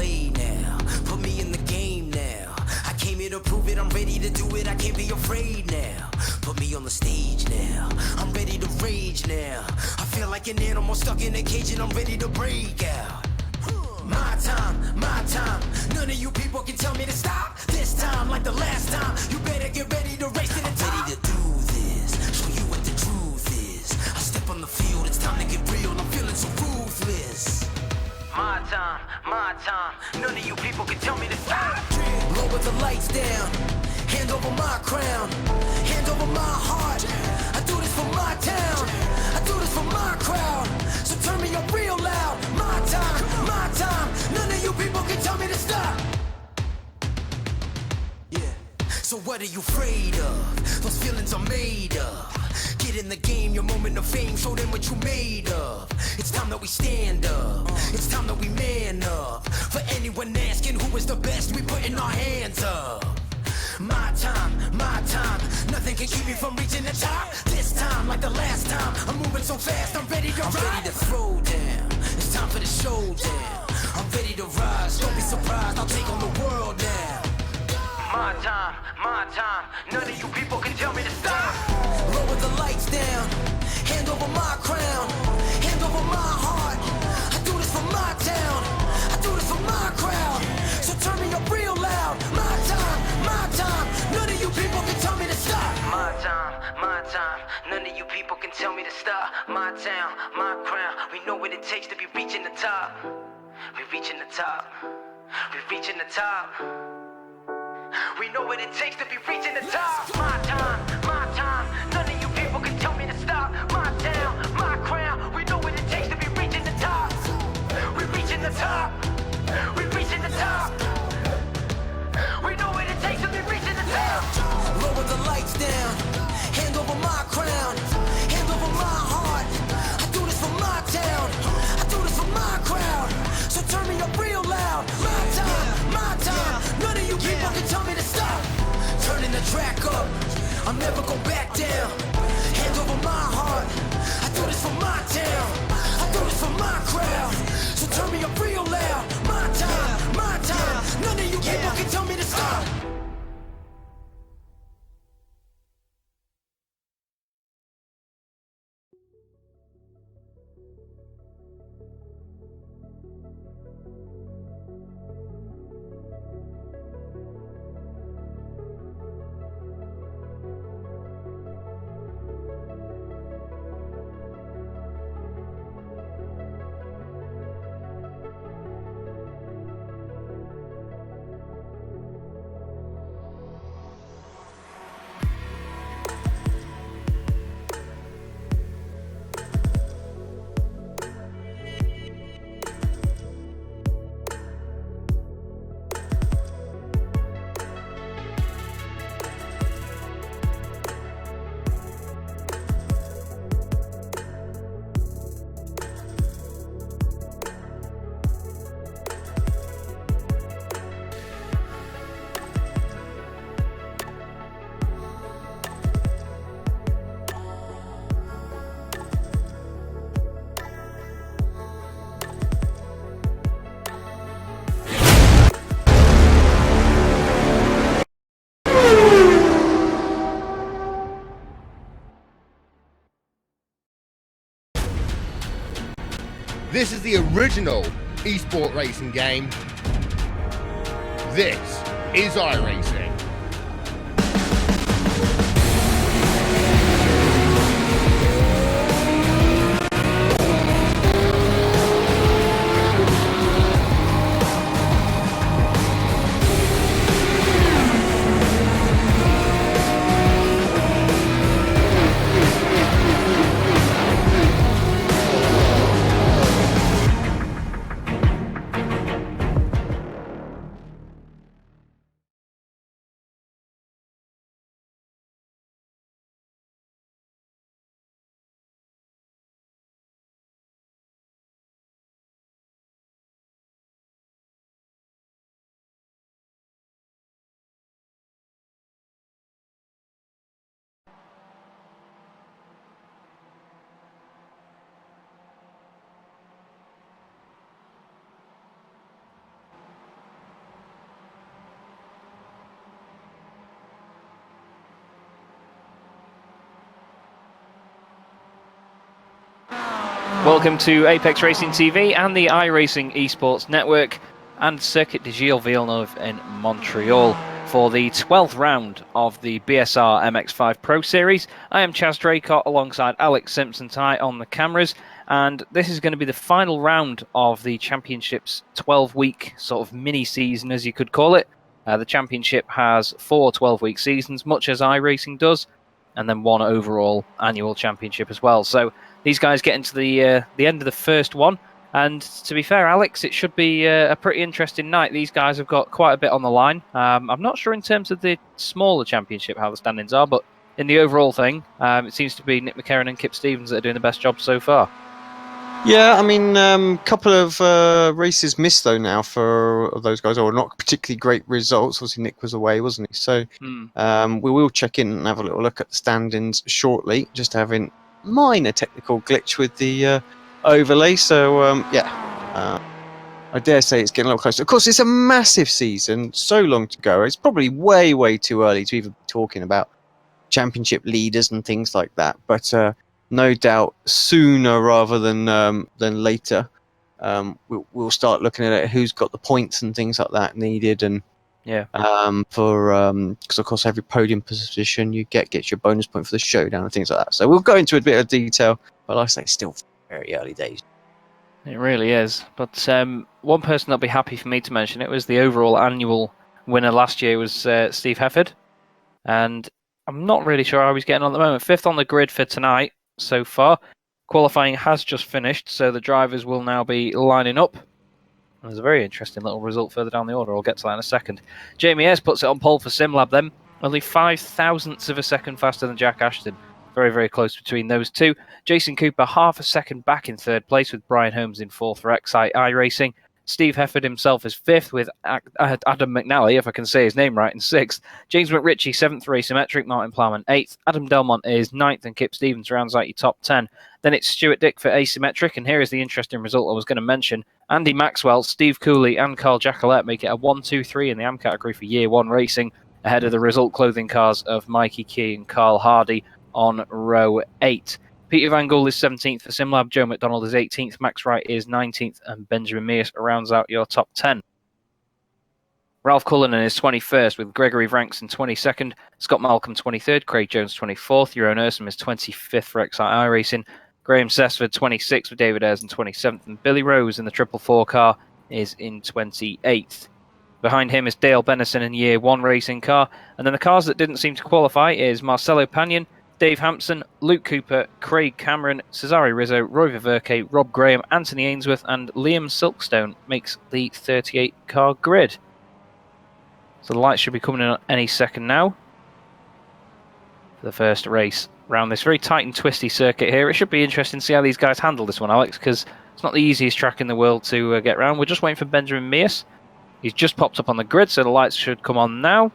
play now. Put me in the game now. I came here to prove it, I'm ready to do it, I can't be afraid now. Put me on the stage now, I'm ready to rage now. I feel like an animal stuck in a cage and I'm ready to break out. My time, none of you people can tell me to stop. This time, like the last time, you better get ready to race to the top. I'm ready to do this, show you what the truth is. I step on the field, it's time to get real, I'm feeling so ruthless. My time, none of you people can tell me to stop. Lower the lights down, hand over my crown, hand over my heart. I do this for my town, I do this for my crowd. So turn me up real loud. My time, none of you people can tell me to stop. Yeah. So what are you afraid of? Those feelings are made of. Get in the game, your moment of fame, show them what you made of. It's time that we stand up, it's time that we man up. For anyone asking who is the best, we putting our hands up. My time, nothing can keep me from reaching the top. This time, like the last time, I'm moving so fast, I'm ready to ride. I'm ready to throw down, it's time for the showdown. I'm ready to rise, don't be surprised, I'll take on the world now. My time, none of you people can tell me to stop. Lower the lights down, hand over my crown, hand over my heart. I do this for my town, I do this for my crowd. So turn me up real loud. My time, none of you people can tell me to stop. My time, none of you people can tell me to stop. My town, my crown, we know what it takes to be reaching the top. We're reaching the top, we're reaching the top. We know what it takes to be reaching the top. My time, none of you people can tell me to stop. My town, my crown, we know what it takes to be reaching the top. We're reaching the top, we're reaching the top. We know what it takes to be reaching the top. Lower the lights down, hand over my crown, hand over my heart. I do this for my town, I do this for my crowd. So turn me up real loud. My time, none of you people can tell me to stop. Turning the track up, I'll never go back down. Hand over my heart, I do this for my town, I do this for my crowd. So turn me up real loud. My time, none of you people can tell me to stop. This is the original esport racing game. This is iRacing. Welcome to Apex Racing TV and the iRacing Esports Network and Circuit de Gilles Villeneuve in Montreal for the 12th round of the BSR MX5 Pro Series. I am Chaz Draycott alongside Alex Simpson-Ty on the cameras, and this is going to be the final round of the Championship's 12-week sort of mini-season, as you could call it. The Championship has 4 12-week seasons, much as iRacing does, and then 1 overall annual championship as well. So these guys get into the end of the first one, and to be fair, Alex, it should be a pretty interesting night. These guys have got quite a bit on the line. I'm not sure in terms of the smaller championship how the standings are, but in the overall thing, it seems to be Nick McCarron and Kip Stevens that are doing the best job so far. Yeah, I mean, couple of races missed though now for those guys, or not particularly great results. Obviously, Nick was away, wasn't he? So we will check in and have a little look at the standings shortly. Just having minor technical glitch with the overlay. So I dare say it's getting a little closer. Of course, it's a massive season, so long to go. It's probably way, way too early to even be talking about championship leaders and things like that. But no doubt sooner rather than later, we'll start looking at it, who's got the points and things like that needed, and because of course every podium position you gets your bonus point for the showdown and things like that. So we'll go into a bit of detail, but like I say, it's still very early days. It really is. But one person that'll be happy for me to mention, it was the overall annual winner last year, was Steve Hefford, and I'm not really sure how he's getting on at the moment. 5th on the grid for tonight so far. Qualifying has just finished, so the drivers will now be lining up. There's a very interesting little result further down the order. I'll get to that in a second. Jamie S puts it on pole for SimLab then. Only 5 thousandths of a second faster than Jack Ashton. Very, very close between those two. Jason Cooper half a second back in 3rd place, with Brian Holmes in 4th for iRacing. Steve Hefford himself is 5th, with Adam McNally, if I can say his name right, in 6th. James McRitchie, 7th for Asymmetric. Martin Plowman, 8th. Adam Delmont is 9th, and Kip Stevens rounds out your top 10. Then it's Stuart Dick for Asymmetric, and here is the interesting result I was going to mention. Andy Maxwell, Steve Cooley, and Carl Jackalette make it a 1-2-3 in the AM category for Year 1 Racing, ahead of the result clothing cars of Mikey Key and Carl Hardy on row 8. Peter Van Gool is 17th for SimLab, Joe McDonald is 18th, Max Wright is 19th, and Benjamin Mears rounds out your top 10. Ralph Cullinan is 21st, with Gregory Vranks in 22nd, Scott Malcolm 23rd, Craig Jones 24th, Jeroen Ursum is 25th for iRacing, Graham Sessford 26th, with David Ayres in 27th, and Billy Rose in the 444 car is in 28th. Behind him is Dale Bennison in Year 1 Racing car, and then the cars that didn't seem to qualify is Marcelo Panion, Dave Hampson, Luke Cooper, Craig Cameron, Cesare Rizzo, Roy Viverke, Rob Graham, Anthony Ainsworth, and Liam Silkstone makes the 38-car grid. So the lights should be coming in any second now for the first race around this very tight and twisty circuit here. It should be interesting to see how these guys handle this one, Alex, because it's not the easiest track in the world to get around. We're just waiting for Benjamin Mears. He's just popped up on the grid, so the lights should come on now.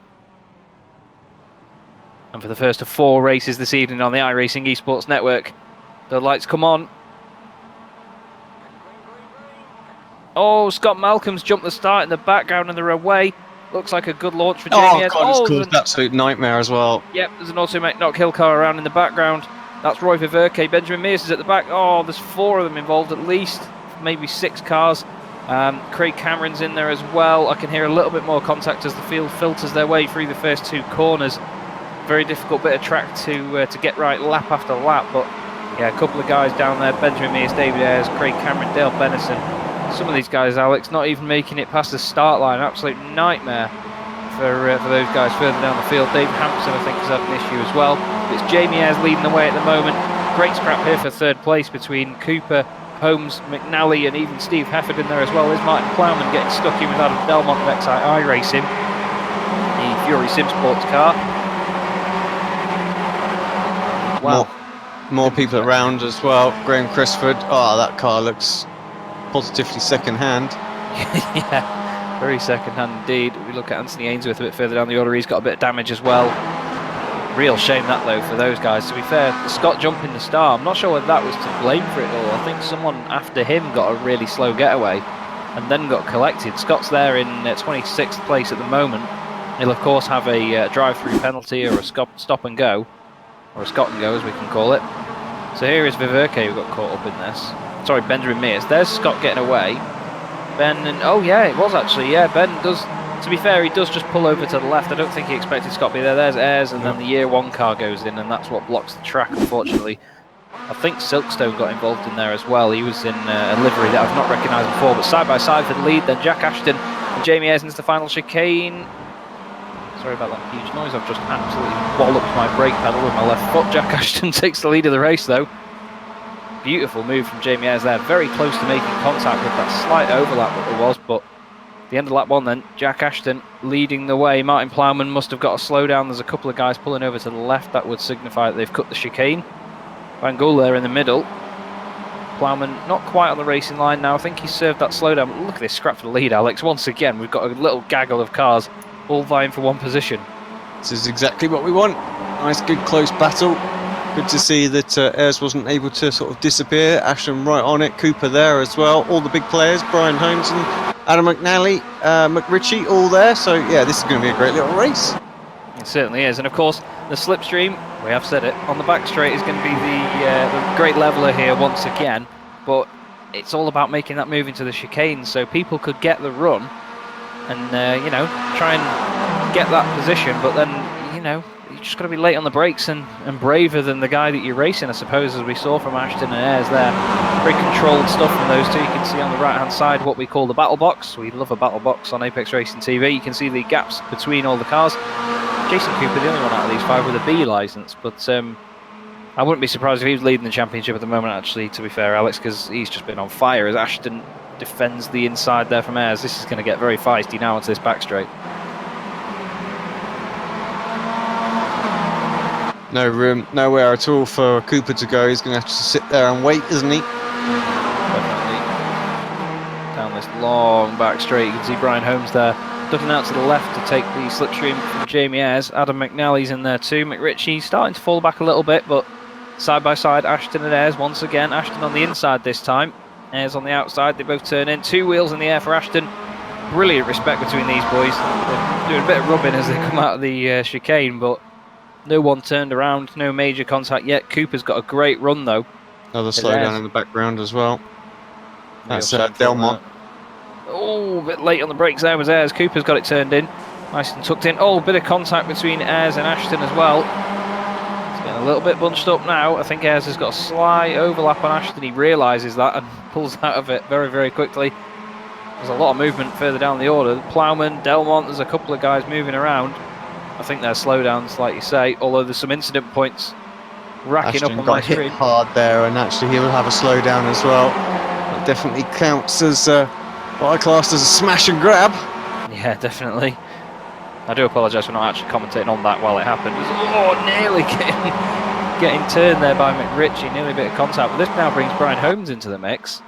And for the first of 4 races this evening on the iRacing Esports Network, the lights come on. Oh, Scott Malcolm's jumped the start in the background and they're away. Looks like a good launch for Jamie. Oh, God, it's caused an absolute nightmare as well. Yep, there's an automatic knock hill car around in the background. That's Roy Viverke. Benjamin Mears is at the back. Oh, there's 4 of them involved at least. Maybe 6 cars. Craig Cameron's in there as well. I can hear a little bit more contact as the field filters their way through the first 2 corners. Very difficult bit of track to get right lap after lap, but yeah, a couple of guys down there, Benjamin Mears, David Ayres, Craig Cameron, Dale Bennison. Some of these guys, Alex, not even making it past the start line. Absolute nightmare for those guys further down the field. Dave Hampson, I think, has had an issue as well. It's Jamie Ayres leading the way at the moment. Great scrap here for 3rd place between Cooper, Holmes, McNally, and even Steve Hefford in there as well. There's Martin Plowman getting stuck in with Adam Delmont of iRacing, the Fury Sim Sports car. Wow. More people around as well. Graham Crisford. Oh, that car looks positively second-hand. Yeah, very second-hand indeed. We look at Anthony Ainsworth a bit further down the order. He's got a bit of damage as well. Real shame that, though, for those guys. To be fair, Scott jumping the start, I'm not sure whether that was to blame for it all. I think someone after him got a really slow getaway and then got collected. Scott's there in 26th place at the moment. He'll, of course, have a drive-through penalty or a stop and go. Or a Scott and go, as we can call it. So here is Viverke, who got caught up in this. sorry, Benjamin Mears. There's Scott getting away. Ben, and oh yeah, it was actually, yeah, Ben does, to be fair, he does just pull over to the left. I don't think he expected Scott to be there. There's Ayres, and then the year 1 car goes in, and that's what blocks the track, unfortunately. I think Silkstone got involved in there as well. He was in a livery that I've not recognised before, but side by side for the lead. Then Jack Ashton and Jamie Ayres into the final chicane. Sorry about that huge noise. I've just absolutely walloped my brake pedal with my left foot. Jack Ashton takes the lead of the race, though. Beautiful move from Jamie Ayres there. Very close to making contact with that slight overlap that there was, but the end of lap 1 then, Jack Ashton leading the way. Martin Plowman must have got a slowdown. There's a couple of guys pulling over to the left. That would signify that they've cut the chicane. Van Gool there in the middle. Plowman not quite on the racing line now. I think he served that slowdown. Look at this scrap for the lead, Alex. Once again, we've got a little gaggle of cars all vying for one position. This is exactly what we want. Nice, good, close battle. Good to see that Ayres wasn't able to sort of disappear. Ashton right on it. Cooper there as well. All the big players. Brian Holmes and Adam McNally, McRitchie, all there. So, yeah, this is going to be a great little race. It certainly is. And, of course, the slipstream, we have said it, on the back straight is going to be the great leveller here once again. But it's all about making that move into the chicane so people could get the run and, you know, try and get that position. But then, you know, you just got to be late on the brakes and braver than the guy that you're racing, I suppose, as we saw from Ashton and Ayres there. Very controlled stuff from those two. You can see on the right-hand side what we call the battle box. We love a battle box on Apex Racing TV. You can see the gaps between all the cars. Jason Cooper, the only one out of these 5 with a B licence, but I wouldn't be surprised if he was leading the championship at the moment, actually, to be fair, Alex, because he's just been on fire as Ashton defends the inside there from Ayres. This is going to get very feisty now onto this back straight. No room, nowhere at all for Cooper to go. He's going to have to sit there and wait, isn't he? Definitely. Down this long back straight, you can see Brian Holmes there, looking out to the left to take the slipstream from Jamie Ayres. Adam McNally's in there too. McRitchie starting to fall back a little bit, but side by side, Ashton and Ayres once again. Ashton on the inside this time. Ayres on the outside. They both turn in. 2 wheels in the air for Ashton. Brilliant respect between these boys. They're doing a bit of rubbing as they come out of the chicane, but no one turned around. No major contact yet. Cooper's got a great run though. Another slowdown in the background as well. That's Delmont. Oh, a bit late on the brakes there was Ayres. Cooper's got it turned in. Nice and tucked in. Oh, a bit of contact between Ayres and Ashton as well. It's getting a little bit bunched up now. I think Ayres has got a slight overlap on Ashton. He realises that and pulls out of it very, very quickly. There's a lot of movement further down the order. Plowman, Delmont, there's a couple of guys moving around. I think they're slowdowns, like you say, although there's some incident points racking Ashton up on got my hit screen. hard there, and actually he will have a slowdown as well. That definitely counts as what I classed as a smash and grab. Yeah, definitely. I do apologise for not actually commentating on that while it happened. Oh, nearly getting turned there by McRitchie, nearly a bit of contact. But this now brings Brian Holmes into the mix.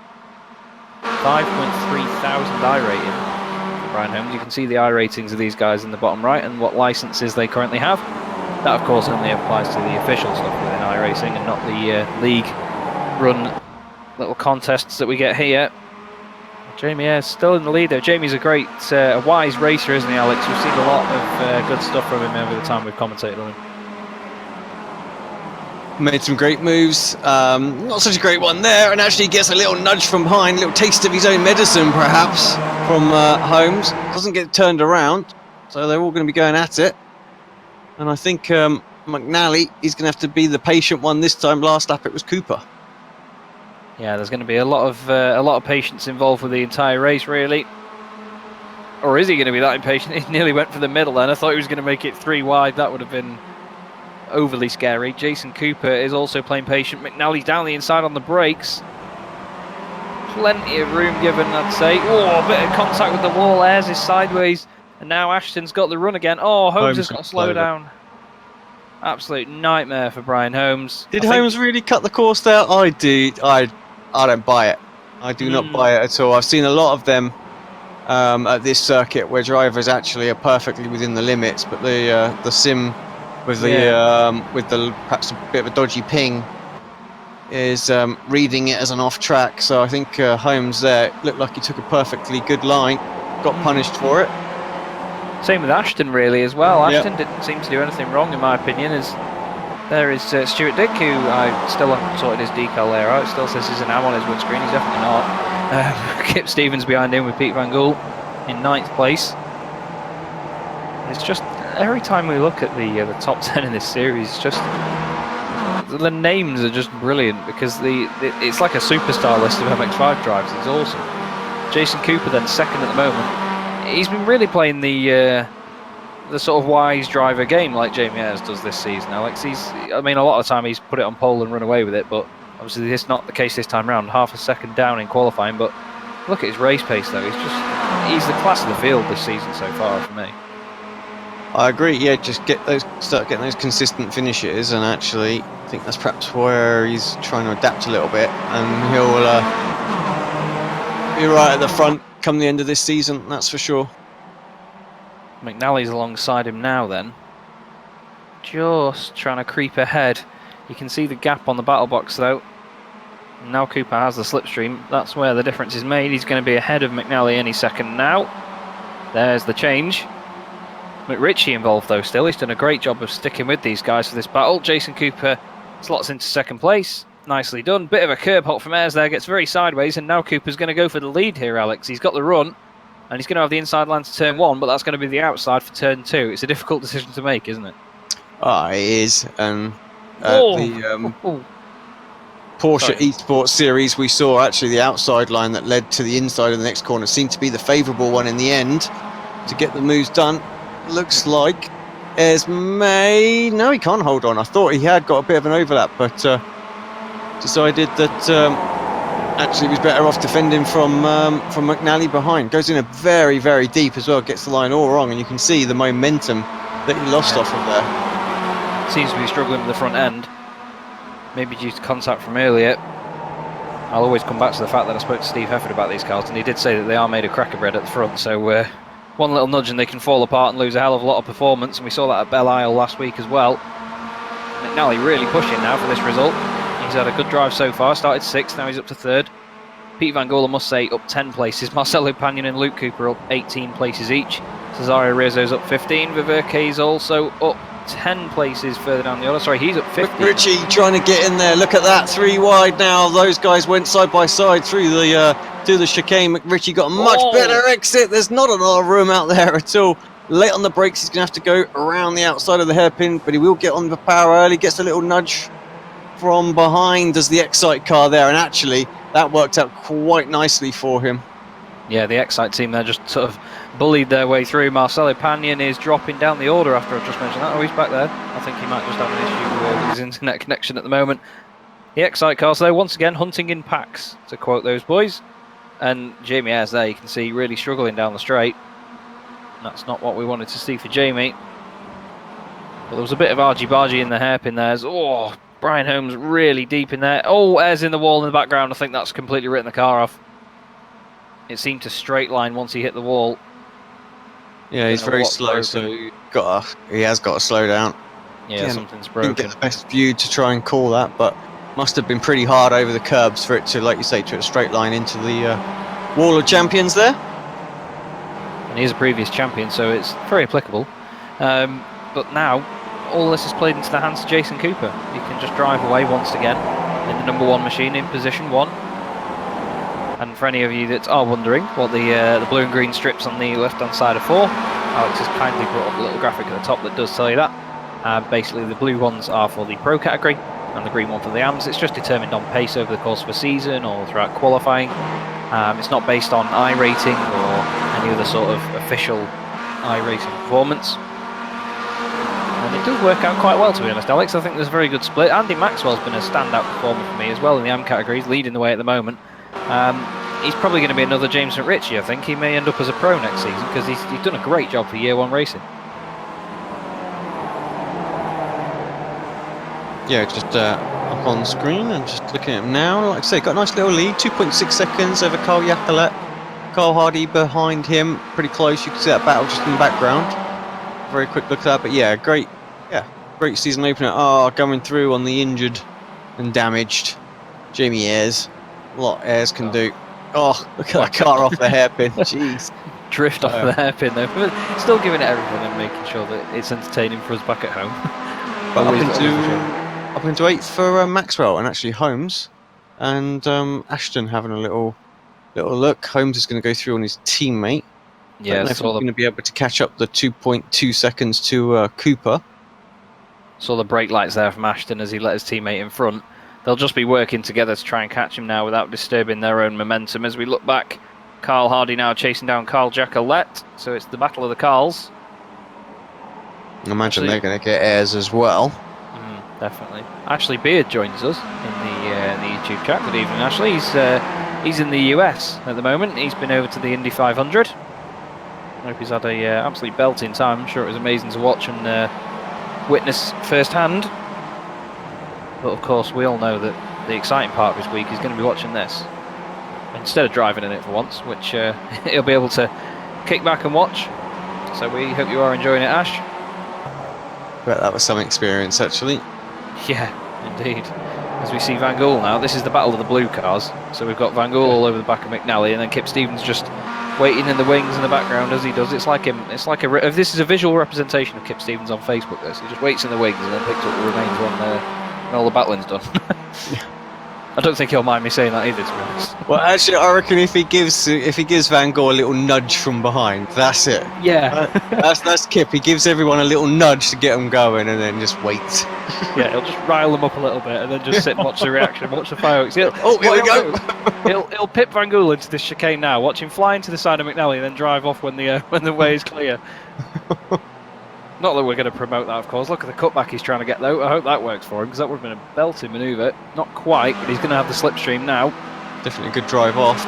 5.3 thousand I rating. Brian Holmes. You can see the I ratings of these guys in the bottom right and what licenses they currently have. That, of course, only applies to the official stuff within iRacing and not the league run little contests that we get here. Jamie Ayres still in the lead though. Jamie's a great, a wise racer, isn't he, Alex? We've seen a lot of good stuff from him over the time we've commentated on him. Made some great moves. Not such a great one there, and actually gets a little nudge from behind, a little taste of his own medicine, perhaps, from Holmes. Doesn't get turned around, so they're all going to be going at it. And I think McNally is going to have to be the patient one this time. Last lap it was Cooper. Yeah, there's going to be a lot of patience involved with the entire race, really. Or is he going to be that impatient? He nearly went for the middle then. I thought he was going to make it 3 wide. That would have been overly scary. Jason Cooper is also playing patient. McNally's down the inside on the brakes. Plenty of room given, I'd say. Oh, a bit of contact with the wall. Ayres is sideways. And now Ashton's got the run again. Oh, Holmes has got to slow down. Absolute nightmare for Brian Holmes. Did Holmes really cut the course there? I do. I don't buy it. I do not buy it at all. I've seen a lot of them at this circuit where drivers actually are perfectly within the limits, but the sim with the perhaps a bit of a dodgy ping is reading it as an off track. So I think Holmes there looked like he took a perfectly good line, got punished for it. Same with Ashton really as well. Ashton didn't seem to do anything wrong in my opinion. As There is Stuart Dick, who I still haven't sorted his decal layer out. It still says he's an AM on his windscreen. He's definitely not. Kip Stevens behind him with Pete Van Gool in 9th place. It's just every time we look at the top 10 in this series, just the names are just brilliant because it's like a superstar list of MX5 drivers. It's awesome. Jason Cooper then second at the moment. He's been really playing the sort of wise driver game like Jamie Ayres does this season. Alex, I mean, a lot of the time he's put it on pole and run away with it, but obviously it's not the case this time round. Half a second down in qualifying, but look at his race pace though. He's the class of the field this season so far for me. I agree. Yeah, just start getting those consistent finishes, and actually, I think that's perhaps where he's trying to adapt a little bit, and he'll be right at the front come the end of this season. That's for sure. McNally's alongside him now then. Just trying to creep ahead. You can see the gap on the battle box though. Now Cooper has the slipstream. That's where the difference is made. He's going to be ahead of McNally any second now. There's the change. McRitchie involved though still. He's done a great job of sticking with these guys for this battle. Jason Cooper slots into second place. Nicely done. Bit of a curb hop from Ayres there. Gets very sideways, and now Cooper's going to go for the lead here, Alex. He's got the run. And he's going to have the inside line to turn 1, but that's going to be the outside for turn 2. It's a difficult decision to make, isn't it? It is. And the Porsche Esports Series, we saw actually the outside line that led to the inside of the next corner seemed to be the favourable one in the end to get the moves done. Looks like Ayres may... No, he can't hold on. I thought he had got a bit of an overlap, but decided that... actually, he was better off defending from McNally behind. Goes in a very, very deep as well. Gets the line all wrong, and you can see the momentum that he lost off of there. Seems to be struggling with the front end. Maybe due to contact from earlier. I'll always come back to the fact that I spoke to Steve Hefford about these cars, and he did say that they are made of cracker bread at the front. So one little nudge and they can fall apart and lose a hell of a lot of performance. And we saw that at Belle Isle last week as well. McNally really pushing now for this result. He's had a good drive so far, started 6th, now he's up to 3rd. Pete Van Gool, I must say, up 10 places. Marcelo Pagnon and Luke Cooper up 18 places each. Cesario Rizzo's up 15. Viverke's also up 10 places further down the order. Sorry, he's up 15. Richie trying to get in there. Look at that, 3 wide now. Those guys went side by side through the chicane. McRitchie got a much better exit. There's not a lot of room out there at all. Late on the brakes, he's going to have to go around the outside of the hairpin, but he will get on the power early. Gets a little nudge from behind as the Excite car there, and actually that worked out quite nicely for him. Yeah, the Excite team there just sort of bullied their way through. Marcelo Pagnon is dropping down the order after I've just mentioned that. Oh, he's back there. I think he might just have an issue with his internet connection at the moment. The Excite cars though, once again hunting in packs, to quote those boys. And Jamie Ayres there, you can see really struggling down the straight. That's not what we wanted to see for Jamie. But there was a bit of argy-bargy in the hairpin there. Oh, Brian Holmes really deep in there. Oh, Ayres in the wall in the background. I think that's completely written the car off. It seemed to straight line once he hit the wall. Yeah, he's very slow, so he has got to slow down. Yeah, something's broken. Didn't get the best view to try and call that, but must have been pretty hard over the curbs for it to, like you say, to a straight line into the wall of champions there. And he's a previous champion, so it's very applicable. But now, all this is played into the hands of Jason Cooper. He can just drive away once again in the number 1 machine in position 1. And for any of you that are wondering what the blue and green strips on the left-hand side are for, Alex has kindly brought up a little graphic at the top that does tell you that. Basically, the blue ones are for the Pro category, and the green one for the AMs. It's just determined on pace over the course of a season or throughout qualifying. It's not based on iRating or any other sort of official iRacing performance. And it does work out quite well, to be honest, Alex. I think there's a very good split. Andy Maxwell's been a standout performer for me as well in the AM category. He's leading the way at the moment. He's probably going to be another James McRitchie, I think. He may end up as a pro next season because he's done a great job for year 1 racing. Yeah, just up on screen and just looking at him now. Like I say, got a nice little lead, 2.6 seconds over Carl Yacolet. Carl Hardy behind him, pretty close. You can see that battle just in the background. Very quick look at that, but yeah, great season opener. Going through on the injured and damaged Jamie Ayres. A lot Ayres can do. Oh, look at that car off the hairpin. Jeez. Drift off the hairpin though, but still giving it everything and making sure that it's entertaining for us back at home. But Always little different. up into 8th for Maxwell and actually Holmes and Ashton having a little look. Holmes is going to go through on his teammate. Yeah, Don't know if he's going to be able to catch up the 2.2 seconds to Cooper. Saw the brake lights there from Ashton as he let his teammate in front. They'll just be working together to try and catch him now without disturbing their own momentum. As we look back, Carl Hardy now chasing down Carl Jacquelette. So it's the battle of the Carls. I imagine they're going to get airs as well. Definitely. Ashley Beard joins us in the YouTube chat. Good evening, Ashley. He's in the US at the moment. He's been over to the Indy 500. I hope he's had a absolute belting time. I'm sure it was amazing to watch and witness firsthand. But of course, we all know that the exciting part of his week is going to be watching this instead of driving in it for once, which he'll be able to kick back and watch. So we hope you are enjoying it, Ash. But that was some experience, actually. Yeah, indeed. As we see Van Gool now, this is the battle of the blue cars. So we've got Van Gool all over the back of McNally, and then Kip Stevens just waiting in the wings in the background as he does. It's like him. It's like if this is a visual representation of Kip Stevens on Facebook. This he just waits in the wings and then picks up the remains when all the battling's done. I don't think he'll mind me saying that either, to be honest. Well, actually, I reckon if he gives Van Gogh a little nudge from behind, that's it. Yeah, that's Kip. He gives everyone a little nudge to get them going, and then just waits. Yeah, he'll just rile them up a little bit, and then just sit and watch the reaction, watch the fireworks. Here we go. He'll pip Van Gool into this chicane now. Watch him fly into the side of McNally, and then drive off when the way is clear. Not that we're going to promote that, of course. Look at the cutback he's trying to get, though. I hope that works for him, because that would have been a belting manoeuvre. Not quite, but he's going to have the slipstream now. Definitely a good drive off.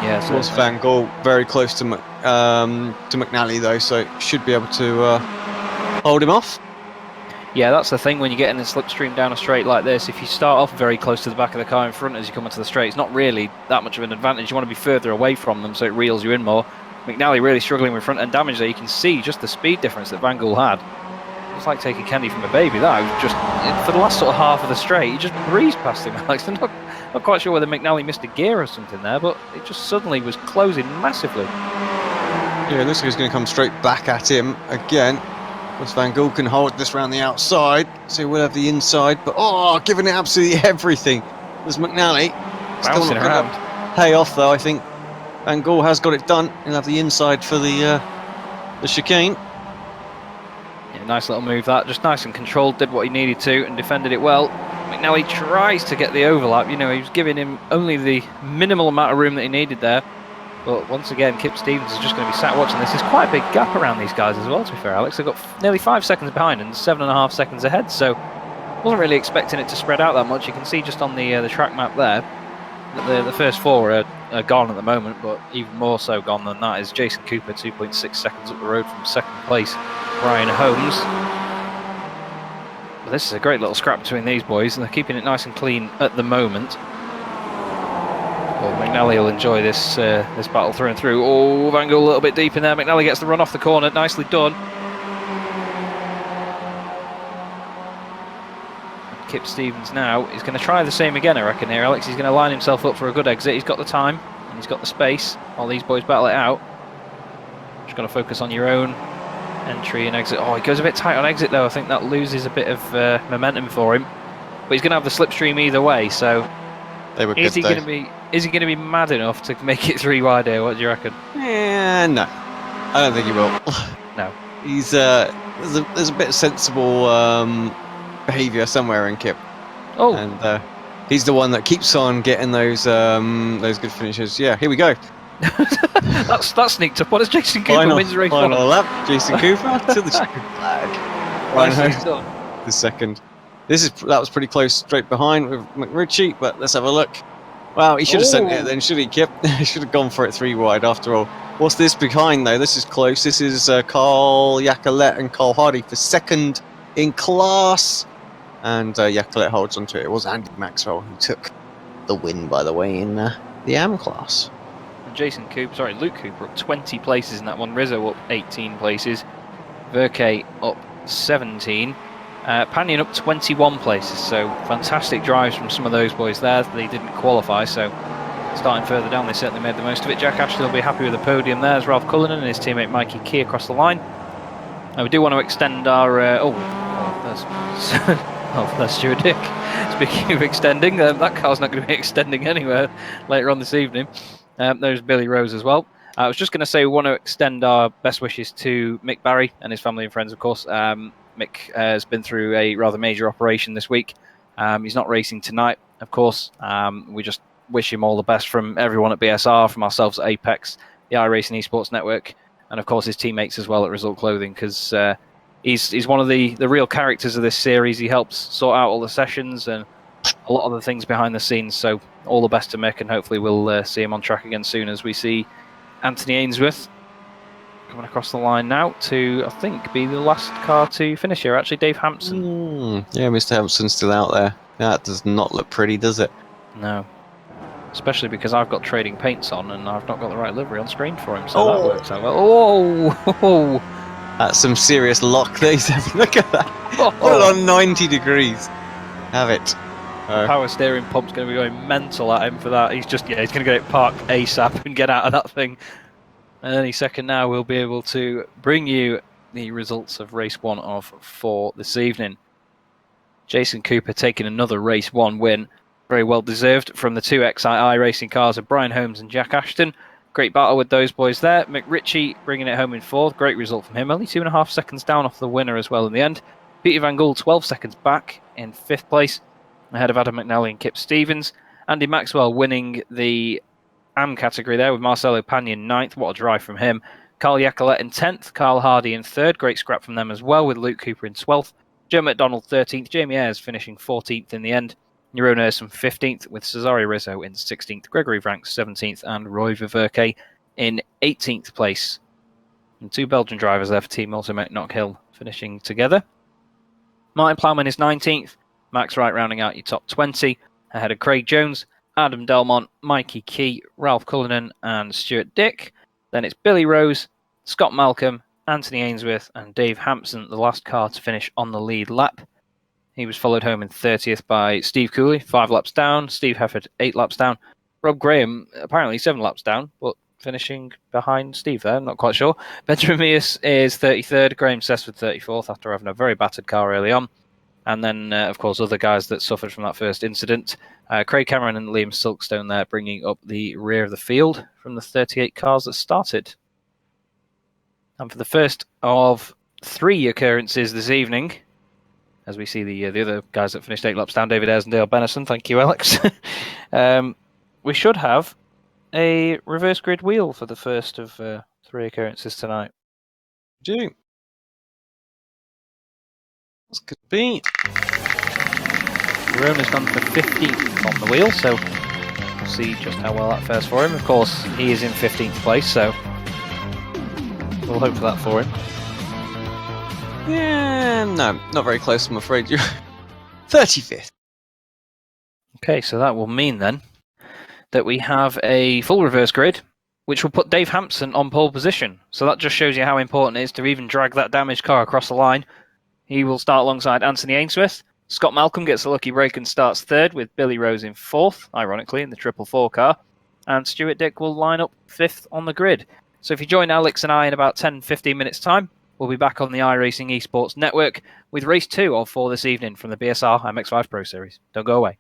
Yeah, so was Van Gogh very close to McNally, though, so should be able to hold him off. Yeah, that's the thing when you get in the slipstream down a straight like this. If you start off very close to the back of the car in front as you come into the straight, it's not really that much of an advantage. You want to be further away from them so it reels you in more. McNally really struggling with front end damage there. You can see just the speed difference that Van Gool had. It's like taking candy from a baby. That was just, for the last sort of half of the straight, he just breezed past him, Alex. I'm not quite sure whether McNally missed a gear or something there, but it just suddenly was closing massively. Yeah, it looks like he's going to come straight back at him again. Once Van Gool can hold this round the outside, so we'll have the inside, but giving it absolutely everything. There's McNally. Still Bouncing not around. Pay off, though, I think. Van Gool has got it done. He'll have the inside for the chicane. Yeah, nice little move that. Just nice and controlled. Did what he needed to and defended it well. McNally tries to get the overlap. You know, he was giving him only the minimal amount of room that he needed there. But once again, Kip Stevens is just going to be sat watching this. There's quite a big gap around these guys as well, to be fair, Alex. They've got nearly 5 seconds behind and 7.5 seconds ahead. So wasn't really expecting it to spread out that much. You can see just on the track map there that the first 4 are gone at the moment, but even more so gone than that is Jason Cooper, 2.6 seconds up the road from second place, Brian Holmes. But this is a great little scrap between these boys, and they're keeping it nice and clean at the moment. But McNally will enjoy this this battle through and through. Oh, Van Gogh a little bit deep in there. McNally gets the run off the corner, nicely done. Kip Stevens now is going to try the same again, I reckon, here, Alex. He's going to line himself up for a good exit. He's got the time and he's got the space while these boys battle it out. Just got to focus on your own entry and exit. Oh, he goes a bit tight on exit, though. I think that loses a bit of momentum for him. But he's going to have the slipstream either way, so they were is he going to be mad enough to make it 3 wide here? What do you reckon? No. I don't think he will. No. He's there's a bit of sensible behaviour somewhere in Kip. Oh. And he's the one that keeps on getting those good finishes. Yeah, here we go. that sneaked up. What is Jason Cooper wins race 1? Final lap. Jason Cooper to the checkered flag. Ryan the second. That was pretty close, straight behind with McRitchie. But let's have a look. Wow, he should have sent it then, should he, Kip? He should have gone for it 3 wide after all. What's this behind though? This is close. This is Carl Jacquelette and Carl Hardy for second in class. And Jacquelette holds onto it. It was Andy Maxwell who took the win, by the way, in the AM class. And Luke Cooper up 20 places in that one. Rizzo up 18 places. Verke up 17. Panion up 21 places. So fantastic drives from some of those boys there. They didn't qualify, so starting further down, they certainly made the most of it. Jack Ashley will be happy with the podium there as Ralph Cullinan and his teammate Mikey Key across the line. And we do want to extend our... That's Stuart Dick. Speaking of extending, that car's not going to be extending anywhere later on this evening. There's Billy Rose as well. I was just going to say we want to extend our best wishes to Mick Barry and his family and friends, of course. Mick has been through a rather major operation this week. He's not racing tonight, of course. We just wish him all the best from everyone at BSR, from ourselves at Apex, the iRacing Esports Network, and of course his teammates as well at Result Clothing, because he's one of the real characters of this series. He helps sort out all the sessions and a lot of the things behind the scenes. So all the best to Mick, and hopefully we'll see him on track again soon as we see Anthony Ainsworth coming across the line now to, I think, be the last car to finish here. Actually, Dave Hampson. Yeah, Mr. Hampson's still out there. That does not look pretty, does it? No. Especially because I've got trading paints on and I've not got the right livery on screen for him, so that works out well. Oh! That's some serious lock there. Look at that. Full on 90 degrees. Have it. Power steering pump's going to be going mental at him for that. He's going to get it parked ASAP and get out of that thing. And any second now we'll be able to bring you the results of race 1 of 4 this evening. Jason Cooper taking another race 1 win. Very well deserved from the 2 iRacing cars of Brian Holmes and Jack Ashton. Great battle with those boys there. McRitchie bringing it home in 4th. Great result from him. Only 2.5 seconds down off the winner as well in the end. Peter Van Gool 12 seconds back in 5th place, ahead of Adam McNally and Kip Stevens. Andy Maxwell winning the AM category there with Marcelo Pagna in 9th. What a drive from him. Carl Yacolet in 10th. Carl Hardy in 3rd. Great scrap from them as well, with Luke Cooper in 12th. Joe McDonald 13th. Jamie Ayres finishing 14th in the end. Jeroen Ersom 15th, with Cesare Rizzo in 16th. Gregory Franks 17th, and Roy Viverke in 18th place. And 2 Belgian drivers there for Team Ultimate Knock Hill finishing together. Martin Plowman is 19th. Max Wright rounding out your top 20, ahead of Craig Jones, Adam Delmont, Mikey Key, Ralph Cullinan, and Stuart Dick. Then it's Billy Rose, Scott Malcolm, Anthony Ainsworth, and Dave Hampson, the last car to finish on the lead lap. He was followed home in 30th by Steve Cooley, 5 laps down, Steve Hefford 8 laps down, Rob Graham apparently 7 laps down, but finishing behind Steve there, I'm not quite sure. Benjamin Mears is 33rd, Graham Sessford 34th after having a very battered car early on. And then, of course, other guys that suffered from that first incident. Craig Cameron and Liam Silkstone there bringing up the rear of the field from the 38 cars that started. And for the first of 3 occurrences this evening, as we see the other guys that finished 8 laps down, David Ayres and Dale Benison, thank you, Alex. We should have a reverse grid wheel for the first of 3 occurrences tonight. We do. This could be. Jeroen has gone for 15th on the wheel, so we'll see just how well that fares for him. Of course, he is in 15th place, so we'll hope for that for him. Yeah, no, not very close, I'm afraid. You're 35th. Okay, so that will mean then that we have a full reverse grid, which will put Dave Hampson on pole position. So that just shows you how important it is to even drag that damaged car across the line. He will start alongside Anthony Ainsworth. Scott Malcolm gets a lucky break and starts 3rd, with Billy Rose in 4th, ironically, in the 444 car. And Stuart Dick will line up 5th on the grid. So if you join Alex and I in about 10-15 minutes' time, we'll be back on the iRacing Esports Network with race 2 of 4 this evening from the BSR MX5 Pro Series. Don't go away.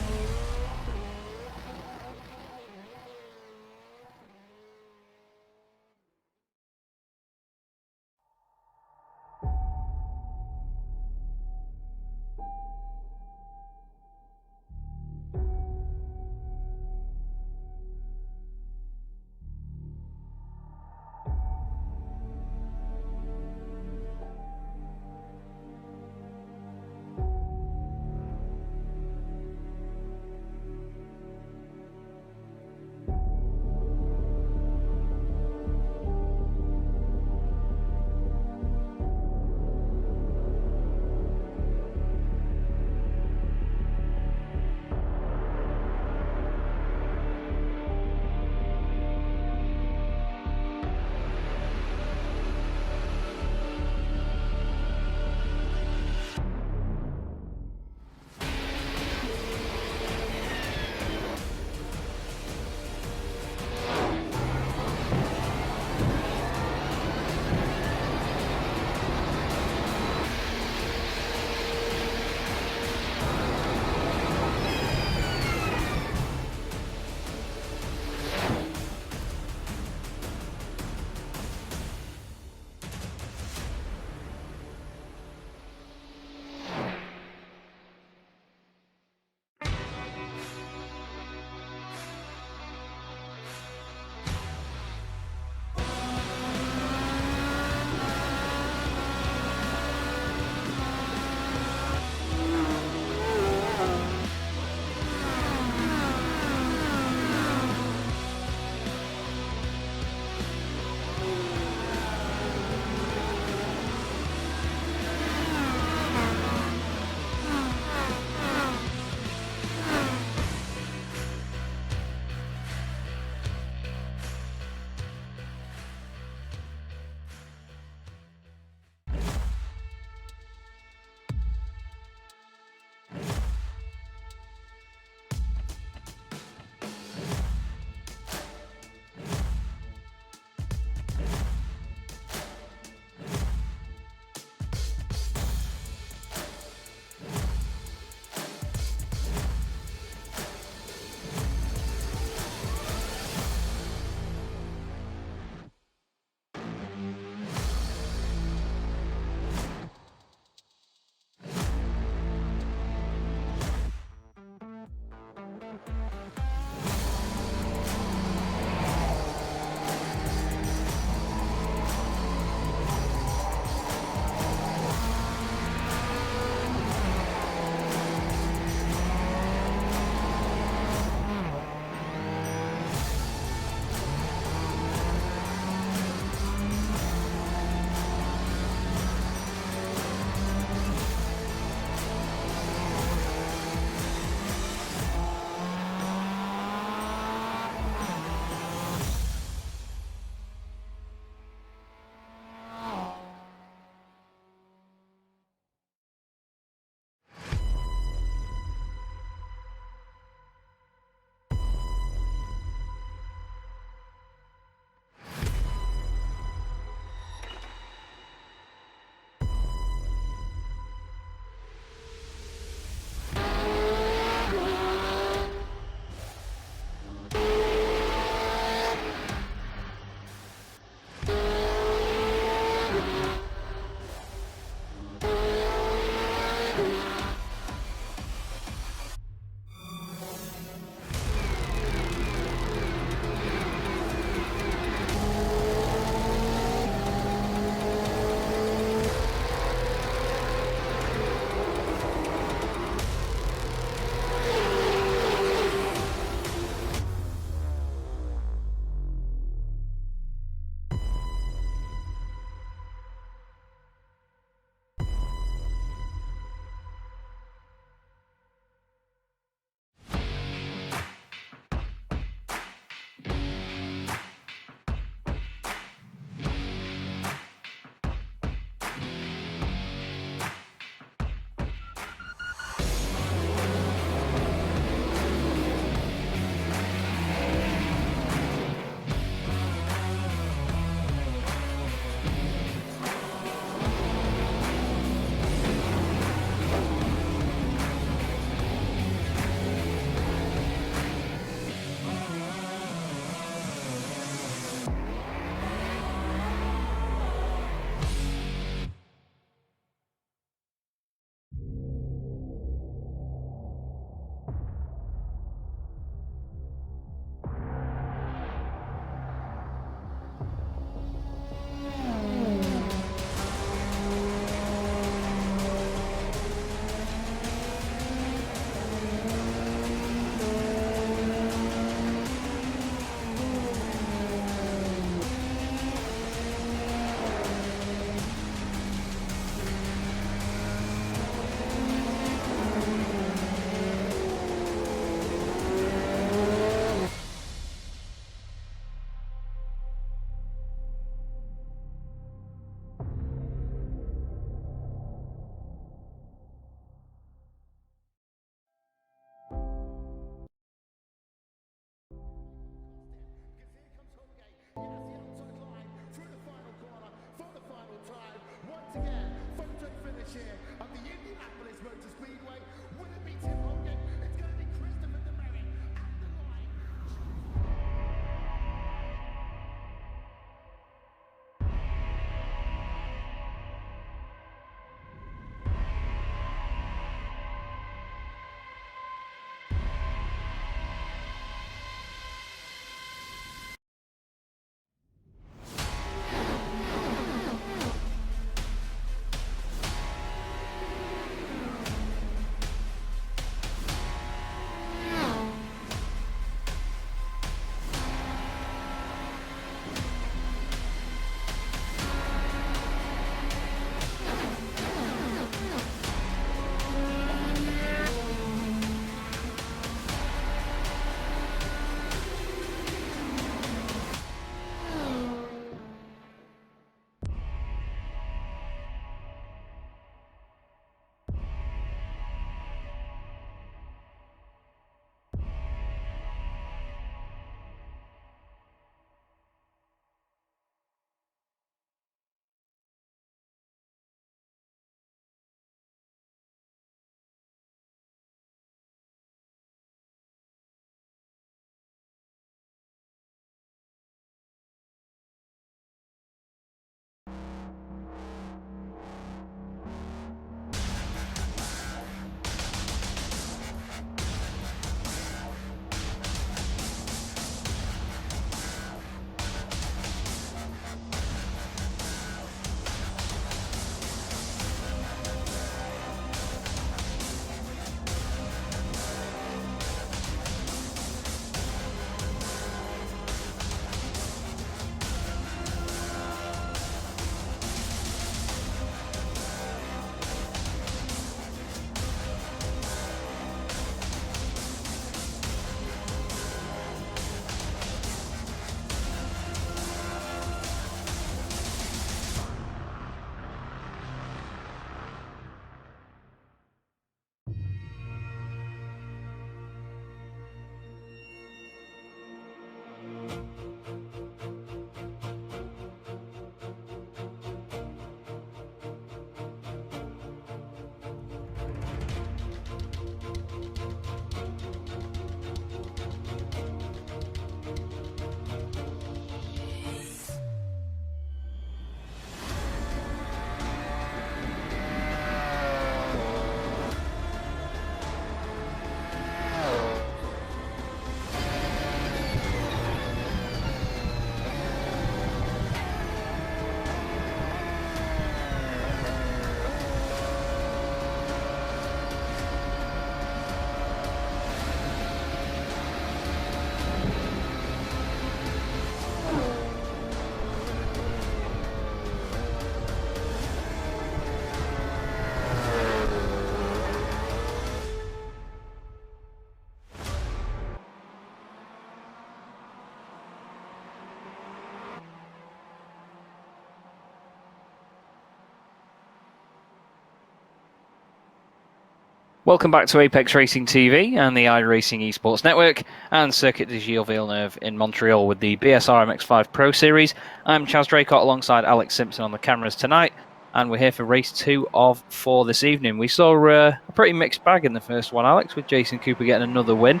Welcome back to Apex Racing TV and the iRacing Esports Network and Circuit de Gilles Villeneuve in Montreal with the BSR MX5 Pro Series. I'm Chaz Draycott alongside Alex Simpson on the cameras tonight, and we're here for race 2 of 4 this evening. We saw a pretty mixed bag in the first one, Alex, with Jason Cooper getting another win.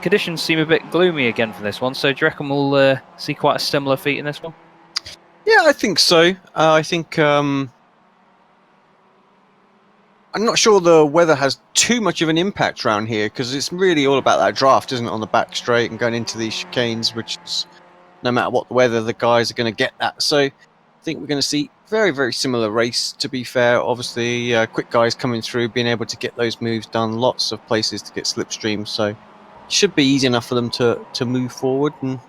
Conditions seem a bit gloomy again for this one, so do you reckon we'll see quite a similar feat in this one? Yeah, I think so. I think I'm not sure the weather has too much of an impact around here because it's really all about that draft, isn't it, on the back straight and going into these chicanes, which is no matter what the weather, the guys are going to get that. So I think we're going to see very, very similar race, to be fair. Obviously, quick guys coming through, being able to get those moves done, lots of places to get slipstreams, so it should be easy enough for them to move forward and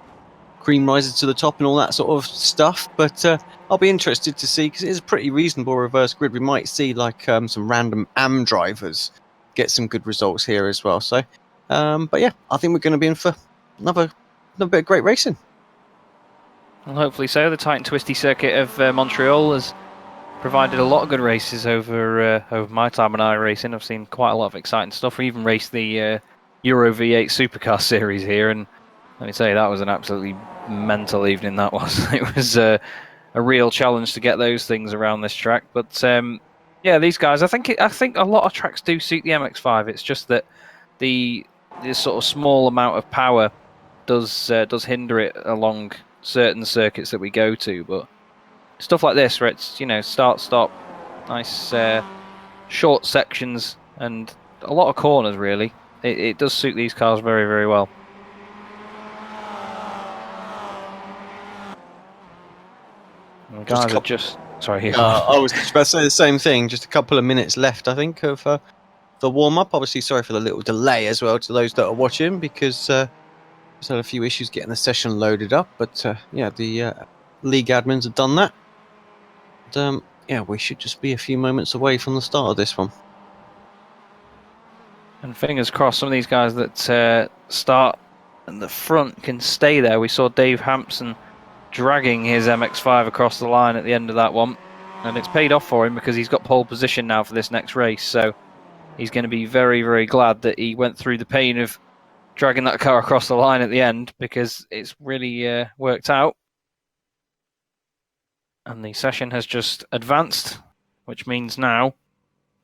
cream rises to the top and all that sort of stuff. But I'll be interested to see, because it is a pretty reasonable reverse grid. We might see like some random AM drivers get some good results here as well. So, but yeah, I think we're going to be in for another bit of great racing. Well, hopefully so. The tight and twisty circuit of Montreal has provided a lot of good races over my time in iRacing. I've seen quite a lot of exciting stuff. We even raced the Euro V8 Supercar Series here, and let me tell you, that was an absolutely mental evening. That was. It was a real challenge to get those things around this track. But yeah, these guys, I think a lot of tracks do suit the MX5. It's just that the sort of small amount of power does hinder it along certain circuits that we go to. But stuff like this, where it's start stop, nice short sections and a lot of corners, really, it does suit these cars very, very well. The guys are just... Sorry. I was just about to say the same thing. Just a couple of minutes left, I think, of the warm-up. Obviously, sorry for the little delay as well to those that are watching, because we've had a few issues getting the session loaded up. But yeah, the league admins have done that. And, yeah, we should just be a few moments away from the start of this one. And fingers crossed, some of these guys that start in the front can stay there. We saw Dave Hampson dragging his MX5 across the line at the end of that one, and it's paid off for him because he's got pole position now for this next race, so he's going to be very, very glad that he went through the pain of dragging that car across the line at the end, because it's really worked out. And the session has just advanced, which means now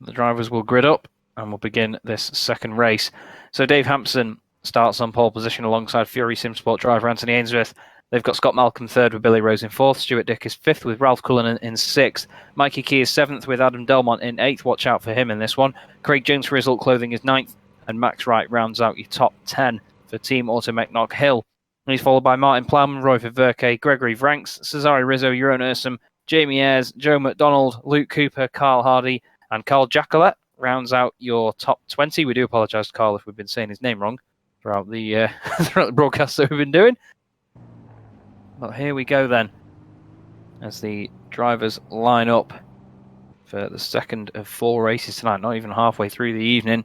the drivers will grid up and we'll begin this second race. So Dave Hampson starts on pole position alongside Fury Simsport driver Anthony Ainsworth. They've got Scott Malcolm third with Billy Rose in fourth. Stuart Dick is fifth with Ralph Cullinan in sixth. Mikey Key is seventh with Adam Delmont in eighth. Watch out for him in this one. Craig Jones for Result Clothing is ninth. And Max Wright rounds out your top 10 for Team Auto Mechnock Hill. And he's followed by Martin Plowman, Roy Verke, Gregory Vranks, Cesare Rizzo, Jeroen Ursum, Jamie Ayres, Joe McDonald, Luke Cooper, Carl Hardy, and Carl Jacquelet rounds out your top 20. We do apologise to Carl if we've been saying his name wrong throughout the broadcast that we've been doing. But here we go then, as the drivers line up for the second of 4 races tonight, not even halfway through the evening.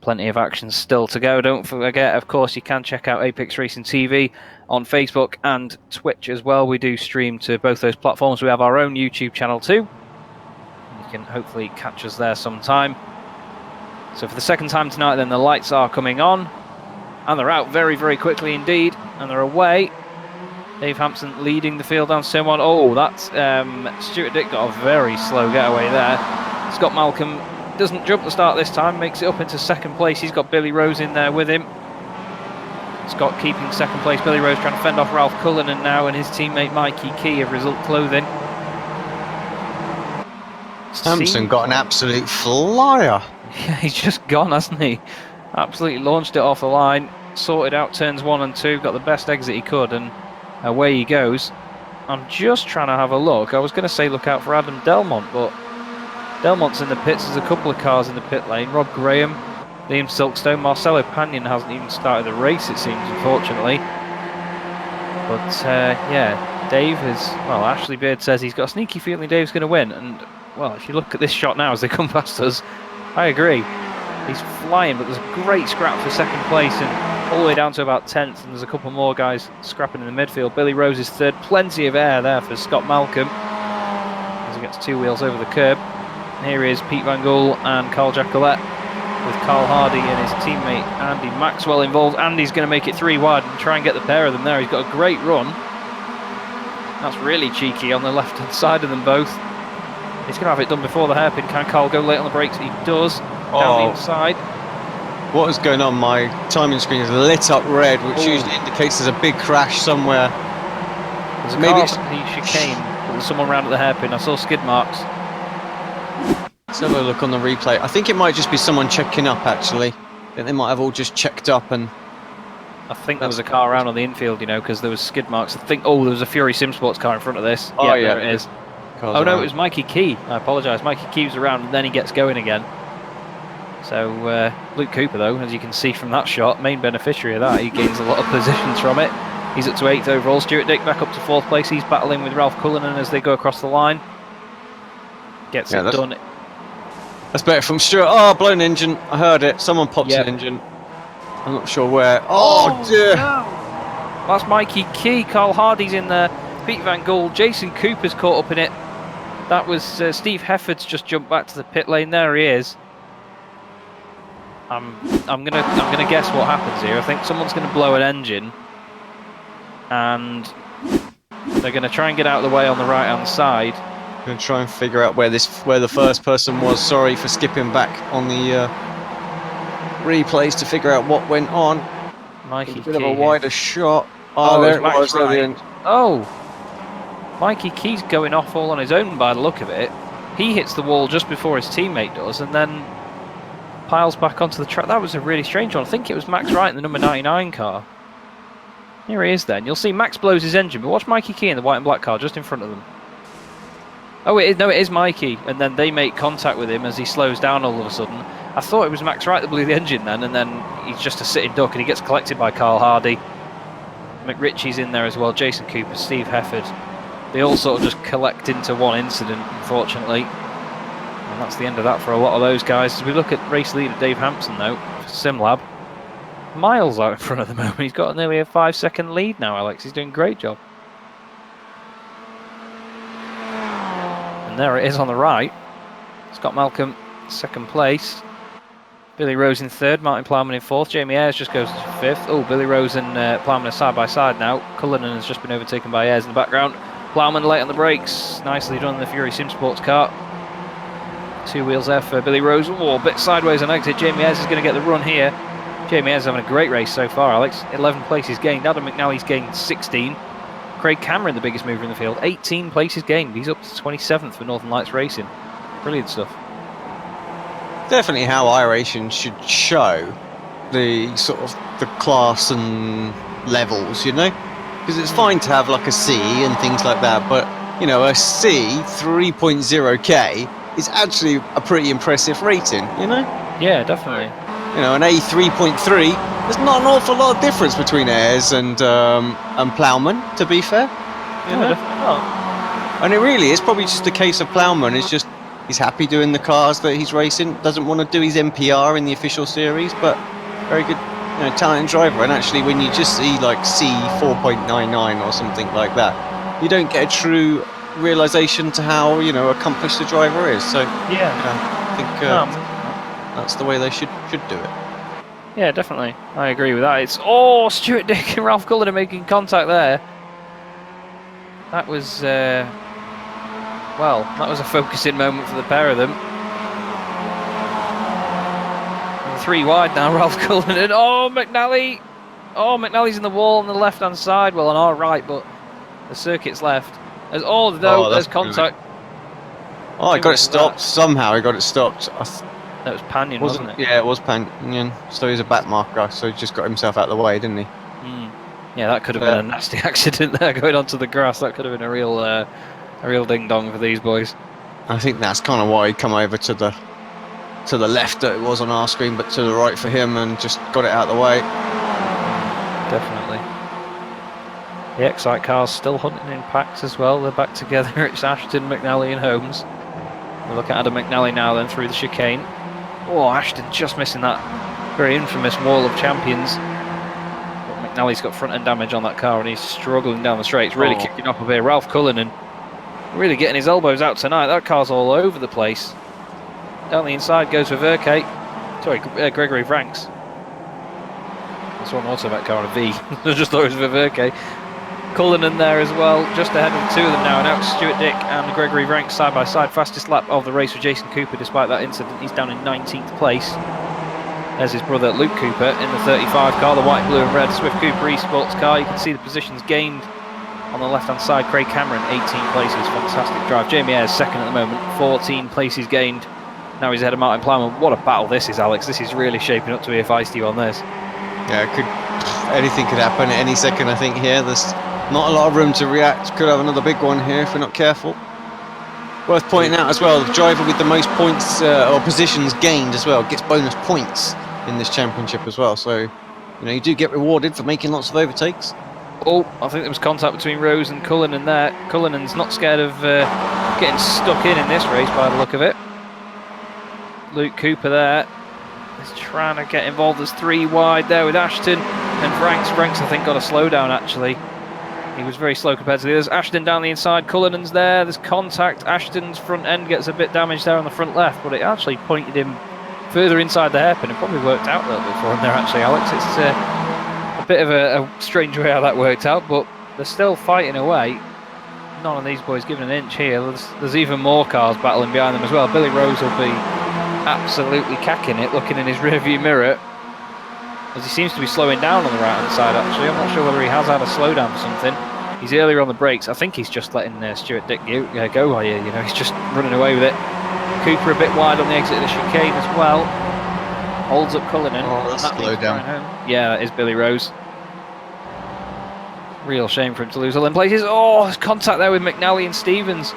Plenty of action still to go. Don't forget, of course, you can check out Apex Racing TV on Facebook and Twitch as well. We do stream to both those platforms. We have our own YouTube channel too. You can hopefully catch us there sometime. So for the second time tonight then, the lights are coming on, and they're out very, very quickly indeed, and they're away. Dave Hampson leading the field down turn one. Oh, that's Stuart Dick got a very slow getaway there. Scott Malcolm doesn't jump the start this time, makes it up into second place. He's got Billy Rose in there with him. Scott keeping second place. Billy Rose trying to fend off Ralph Cullinan now, and his teammate Mikey Key of Result Clothing. Hampson got an absolute flyer. Yeah, he's just gone, hasn't he? Absolutely launched it off the line, sorted out turns 1 and 2, got the best exit he could, and away he goes. I'm just trying to have a look. I was going to say look out for Adam Delmont, but Delmont's in the pits. There's a couple of cars in the pit lane. Rob Graham, Liam Silkstone, Marcelo Panion hasn't even started the race, it seems, unfortunately. But yeah, Dave is... Well, Ashley Beard says he's got a sneaky feeling Dave's going to win. And, well, if you look at this shot now as they come past us, I agree. He's flying, but there's a great scrap for second place and all the way down to about 10th, and there's a couple more guys scrapping in the midfield. Billy Rose is third. Plenty of air there for Scott Malcolm as he gets 2 wheels over the curb. Here is Pete Van Gool and Carl Jacquelet with Carl Hardy and his teammate Andy Maxwell involved. Andy's going to make it 3 wide and try and get the pair of them there. He's got a great run. That's really cheeky on the left-hand side of them both. He's going to have it done before the hairpin. Can Carl go late on the brakes? He does. Down the inside. What is going on? My timing screen is lit up red, which usually indicates there's a big crash somewhere. There's a maybe car on the chicane. There's someone round at the hairpin. I saw skid marks. Let's have a look on the replay. I think it might just be someone checking up, actually. I think they might have all just checked up and... I think there was a car around on the infield, you know, because there was skid marks. I think, there was a Fury Sim Sports car in front of this. Oh, yeah. There it is. Oh, no, it was Mikey Key. I apologise. Mikey Key was around and then he gets going again. So, Luke Cooper, though, as you can see from that shot, main beneficiary of that. He gains a lot of positions from it. He's up to 8th overall. Stuart Dick back up to 4th place. He's battling with Ralph Cullinan as they go across the line. Gets it done. That's better from Stuart. Oh, blown engine. I heard it. Someone popped an engine. I'm not sure where. Oh dear. No. That's Mikey Key. Carl Hardy's in there. Pete Van Gool. Jason Cooper's caught up in it. That was Steve Hefford's just jumped back to the pit lane. There he is. I'm gonna guess what happens here. I think someone's gonna blow an engine, and they're gonna try and get out of the way on the right hand side. I'm gonna try and figure out where the first person was. Sorry for skipping back on the replays to figure out what went on. Mikey a bit of a wider shot. Oh, there it was at the end. Oh, Mikey Key's going off all on his own by the look of it. He hits the wall just before his teammate does, and then piles back onto the track. That was a really strange one. I think it was Max Wright in the number 99 car. Here he is then. You'll see Max blows his engine, but watch Mikey Key in the white and black car just in front of them. Oh, it is Mikey, and then they make contact with him as he slows down all of a sudden. I thought it was Max Wright that blew the engine then, and then he's just a sitting duck, and he gets collected by Carl Hardy. McRitchie's in there as well, Jason Cooper, Steve Hefford. They all sort of just collect into one incident, unfortunately. And that's the end of that for a lot of those guys. As we look at race leader Dave Hampson, though, for SimLab, miles out in front at the moment. He's got nearly a 5-second lead now, Alex. He's doing a great job. And there it is on the right. Scott Malcolm, 2nd place. Billy Rose in 3rd, Martin Plowman in 4th. Jamie Ayres just goes to 5th. Oh, Billy Rose and Plowman are side by side now. Cullinan has just been overtaken by Ayres in the background. Plowman late on the brakes. Nicely done in the Fury Sim Sports car. 2 wheels there for Billy Rose. Oh, a bit sideways on exit. Jamie Ayres is going to get the run here. Jamie Ayres having a great race so far, Alex. 11 places gained. Adam McNally's gained 16. Craig Cameron, the biggest mover in the field, 18 places gained. He's up to 27th for Northern Lights Racing. Brilliant stuff. Definitely how iRacing should show the sort of the class and levels, you know? Because it's fine to have like a C and things like that, but, you know, a C 3.0k is actually a pretty impressive rating, you know? Yeah, definitely. You know, an A 3.3, there's not an awful lot of difference between Ayres and Plowman, to be fair. You know? Definitely not. And it really is probably just a case of Plowman is just, he's happy doing the cars that he's racing, doesn't want to do his MPR in the official series, but very good, you know, talented driver. And actually when you just see like C 4.99 or something like that, you don't get a true realisation to how, you know, accomplished the driver is. So yeah, you know, I think that's the way they should do it. Yeah, definitely. I agree with that. It's Stuart Dick and Ralph Cullinan making contact there. That was well, that was a focusing moment for the pair of them. And 3 wide now, Ralph Cullinan. Oh, McNally! Oh, McNally's in the wall on the left-hand side. Well, on our right, but the circuit's left. There's there's contact. Oh, I got it stopped. Somehow I got it stopped. That was Panion, wasn't it? Yeah, it was Panion. So he's a back marker, so he just got himself out of the way, didn't he? Yeah, that could have been a nasty accident there, going onto the grass. That could have been a real ding-dong for these boys. I think that's kind of why he come over to the left that it was on our screen, but to the right for him, and just got it out of the way. Definitely. The Excite cars still hunting in packs as well. They're back together. It's Ashton, McNally and Holmes. We'll look at Adam McNally now then through the chicane. Oh, Ashton just missing that very infamous wall of champions. But McNally's got front end damage on that car and he's struggling down the straight. It's really kicking off a bit. Ralph Cullinan really getting his elbows out tonight. That car's all over the place. Down the inside goes for Verke. Sorry, Gregory Franks. I saw an automatic car on a V. I just thought it was for Verke. Cullinan there as well, just ahead of the two of them now, and out Stuart Dick and Gregory Franks side by side. Fastest lap of the race for Jason Cooper despite that incident. He's down in 19th place. There's his brother Luke Cooper in the 35 car, the white, blue and red Swift Cooper eSports car. You can see the positions gained on the left hand side. Craig Cameron 18 places, fantastic drive. Jamie Ayres second at the moment, 14 places gained. Now he's ahead of Martin Plowman. What a battle this is, Alex. This is really shaping up to be a feisty on this. Yeah, anything could happen at any second, I think, here. There's not a lot of room to react. Could have another big one here if we're not careful. Worth pointing out as well, the driver with the most points or positions gained as well gets bonus points in this championship as well. So, you do get rewarded for making lots of overtakes. Oh, I think there was contact between Rose and Cullinan there. Cullinan's not scared of getting stuck in this race by the look of it. Luke Cooper there is trying to get involved. There's 3 wide there with Ashton and Franks. Franks, I think, got a slowdown actually. He was very slow compared to the others. Ashton down the inside, Cullinan's there. There's contact. Ashton's front end gets a bit damaged there on the front left, but it actually pointed him further inside the hairpin. It probably worked out a little bit for him there actually, Alex. It's a bit of a strange way how that worked out, but they're still fighting away. None of these boys giving an inch here. There's even more cars battling behind them as well. Billy Rose will be absolutely cacking it, looking in his rearview mirror, as he seems to be slowing down on the right hand side actually. I'm not sure whether he has had a slowdown for something. He's earlier on the brakes. I think he's just letting Stuart Dick go here. He's just running away with it. Cooper a bit wide on the exit of the chicane as well. Holds up Cullinan. Oh, that's slow down. Yeah, it is Billy Rose. Real shame for him to lose all them places. Oh, there's contact there with McNally and Stevens.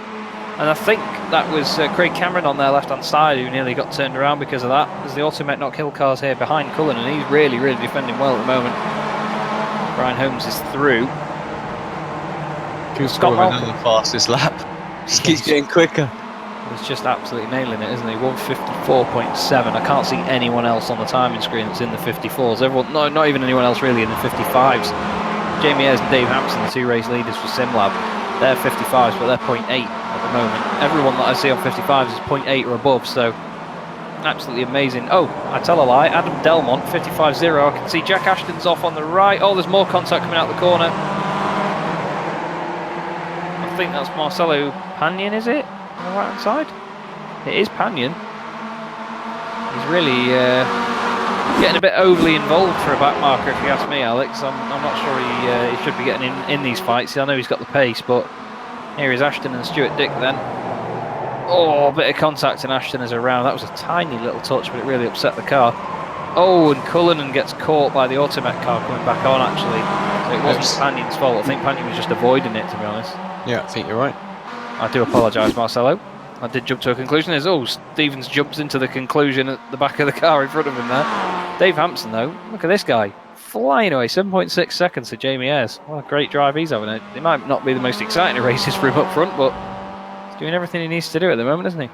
And I think that was Craig Cameron on their left-hand side who nearly got turned around because of that. There's the Automet Not Kill cars here behind Cullen, and he's really, really defending well at the moment. Brian Holmes is through. Scott Malcolm, the fastest lap. Just keeps getting quicker. He's just absolutely nailing it, isn't he? 154.7. I can't see anyone else on the timing screen that's in the 54s. Everyone, no, not even anyone else really in the 55s. Jamie Ayres and Dave Hampson, the 2 race leaders for SimLab, they're 55s, but they're 0.8 at the moment. Everyone that I see on 55s is 0.8 or above, so absolutely amazing. Oh, I tell a lie, Adam Delmont, 55.0. I can see Jack Ashton's off on the right. Oh, there's more contact coming out the corner. I think that's Marcelo Panion, is it? On the right hand side? It is Panion. He's really getting a bit overly involved for a back marker, if you ask me, Alex. I'm not sure he should be getting in these fights. I know he's got the pace, but here is Ashton and Stuart Dick then. Oh, a bit of contact and Ashton is around. That was a tiny little touch, but it really upset the car. Oh, and Cullinan gets caught by the Automet car coming back on, actually. So it wasn't Panion's fault. I think Panion was just avoiding it, to be honest. Yeah, I think you're right. I do apologise, Marcelo. I did jump to a conclusion. Stevens jumps into the conclusion at the back of the car in front of him there. Dave Hampson, though, look at this guy. Flying away, 7.6 seconds to Jamie Ayres. What a great drive he's having. It might not be the most exciting races for him up front, but he's doing everything he needs to do at the moment, isn't he?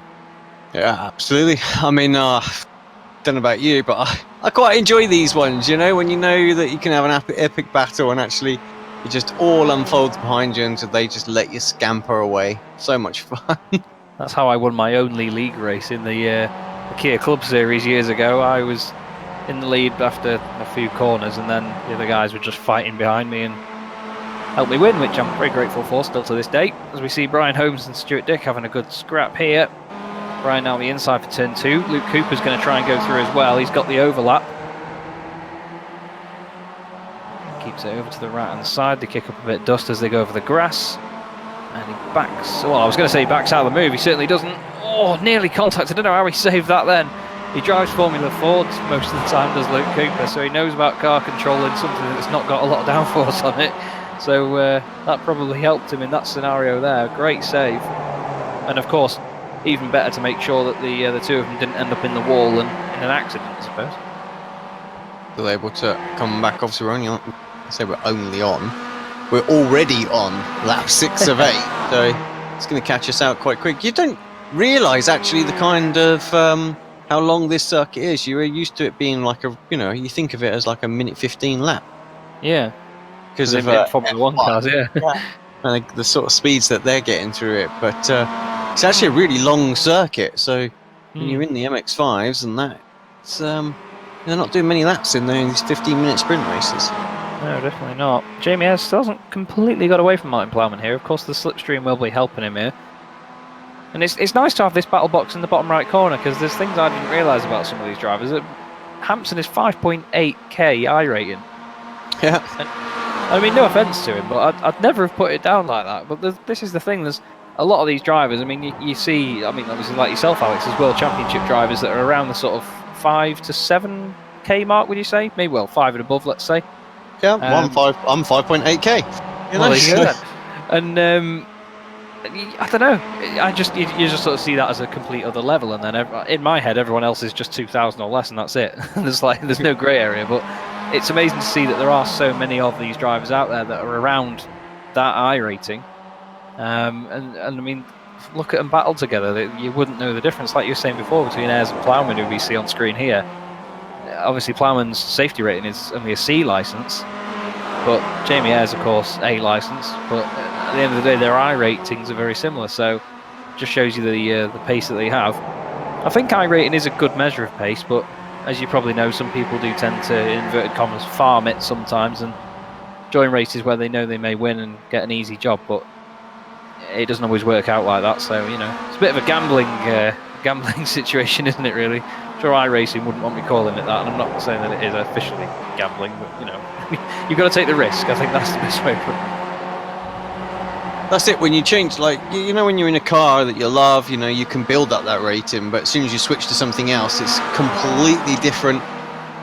Yeah, absolutely. I mean, don't know about you, but I quite enjoy these ones, when you know that you can have an epic battle and actually it just all unfolds behind you until they just let you scamper away. So much fun. That's how I won my only league race in the Kia Club Series years ago. I was in the lead after a few corners, and then the other guys were just fighting behind me and helped me win, which I'm very grateful for still to this day. As we see Brian Holmes and Stuart Dick having a good scrap here. Brian now on the inside for turn 2. Luke Cooper's going to try and go through as well. He's got the overlap. Keeps it over to the right hand side. They kick up a bit of dust as they go over the grass. And he backs, well, I was going to say he backs out of the move. He certainly doesn't. Oh, nearly contacted. I don't know how he saved that then. He drives Formula Fords most of the time, does Luke Cooper, so he knows about car control and something that's not got a lot of downforce on it. So that probably helped him in that scenario there. Great save. And of course, even better to make sure that the two of them didn't end up in the wall and in an accident, I suppose. Still able to come back. Obviously, we're only on. I say we're only on. We're already on lap 6 of 8, so it's going to catch us out quite quick. You don't realise actually the kind of how long this circuit is. You're used to it being like you think of it as like a minute 15 lap. Yeah, because of Formula 1 cars, yeah. And the sort of speeds that they're getting through it. But it's actually a really long circuit, so when you're in the MX5s and that, it's, they're not doing many laps in these 15-minute sprint races. No, definitely not. Jamie Ayres still hasn't completely got away from Martin Plowman here. Of course, the slipstream will be helping him here. And it's nice to have this battle box in the bottom right corner, because there's things I didn't realise about some of these drivers. Hampson is 5.8k iRating. Yeah. And, I mean, no offence to him, but I'd never have put it down like that. But this is the thing, there's a lot of these drivers, I mean, you see, I mean, obviously like yourself, Alex, as World Championship drivers that are around the sort of 5 to 7k mark, would you say? Maybe, well, 5 and above, let's say. Yeah, I'm 5.8k. Well, there you go then. And I don't know. You just sort of see that as a complete other level, and then in my head, everyone else is just 2,000 or less, and that's it. there's no grey area. But it's amazing to see that there are so many of these drivers out there that are around that I rating. And I mean, look at them battle together. You wouldn't know the difference, like you were saying before, between Ayres and Plowman, who we see on screen here. Obviously, Plowman's safety rating is only a C licence, but Jamie Ayres, of course, A licence. But at the end of the day, their I ratings are very similar, so it just shows you the pace that they have. I think I rating is a good measure of pace, but as you probably know, some people do tend to, in inverted commas, farm it sometimes and join races where they know they may win and get an easy job, but it doesn't always work out like that. So, you know, it's a bit of a gambling situation, isn't it, really? Sure, iRacing wouldn't want me calling it that, and I'm not saying that it is officially gambling, but, you know, you've got to take the risk. I think that's the best way to put it. That's it, when you change, like, you know, when you're in a car that you love, you know, you can build up that rating, but as soon as you switch to something else, it's completely different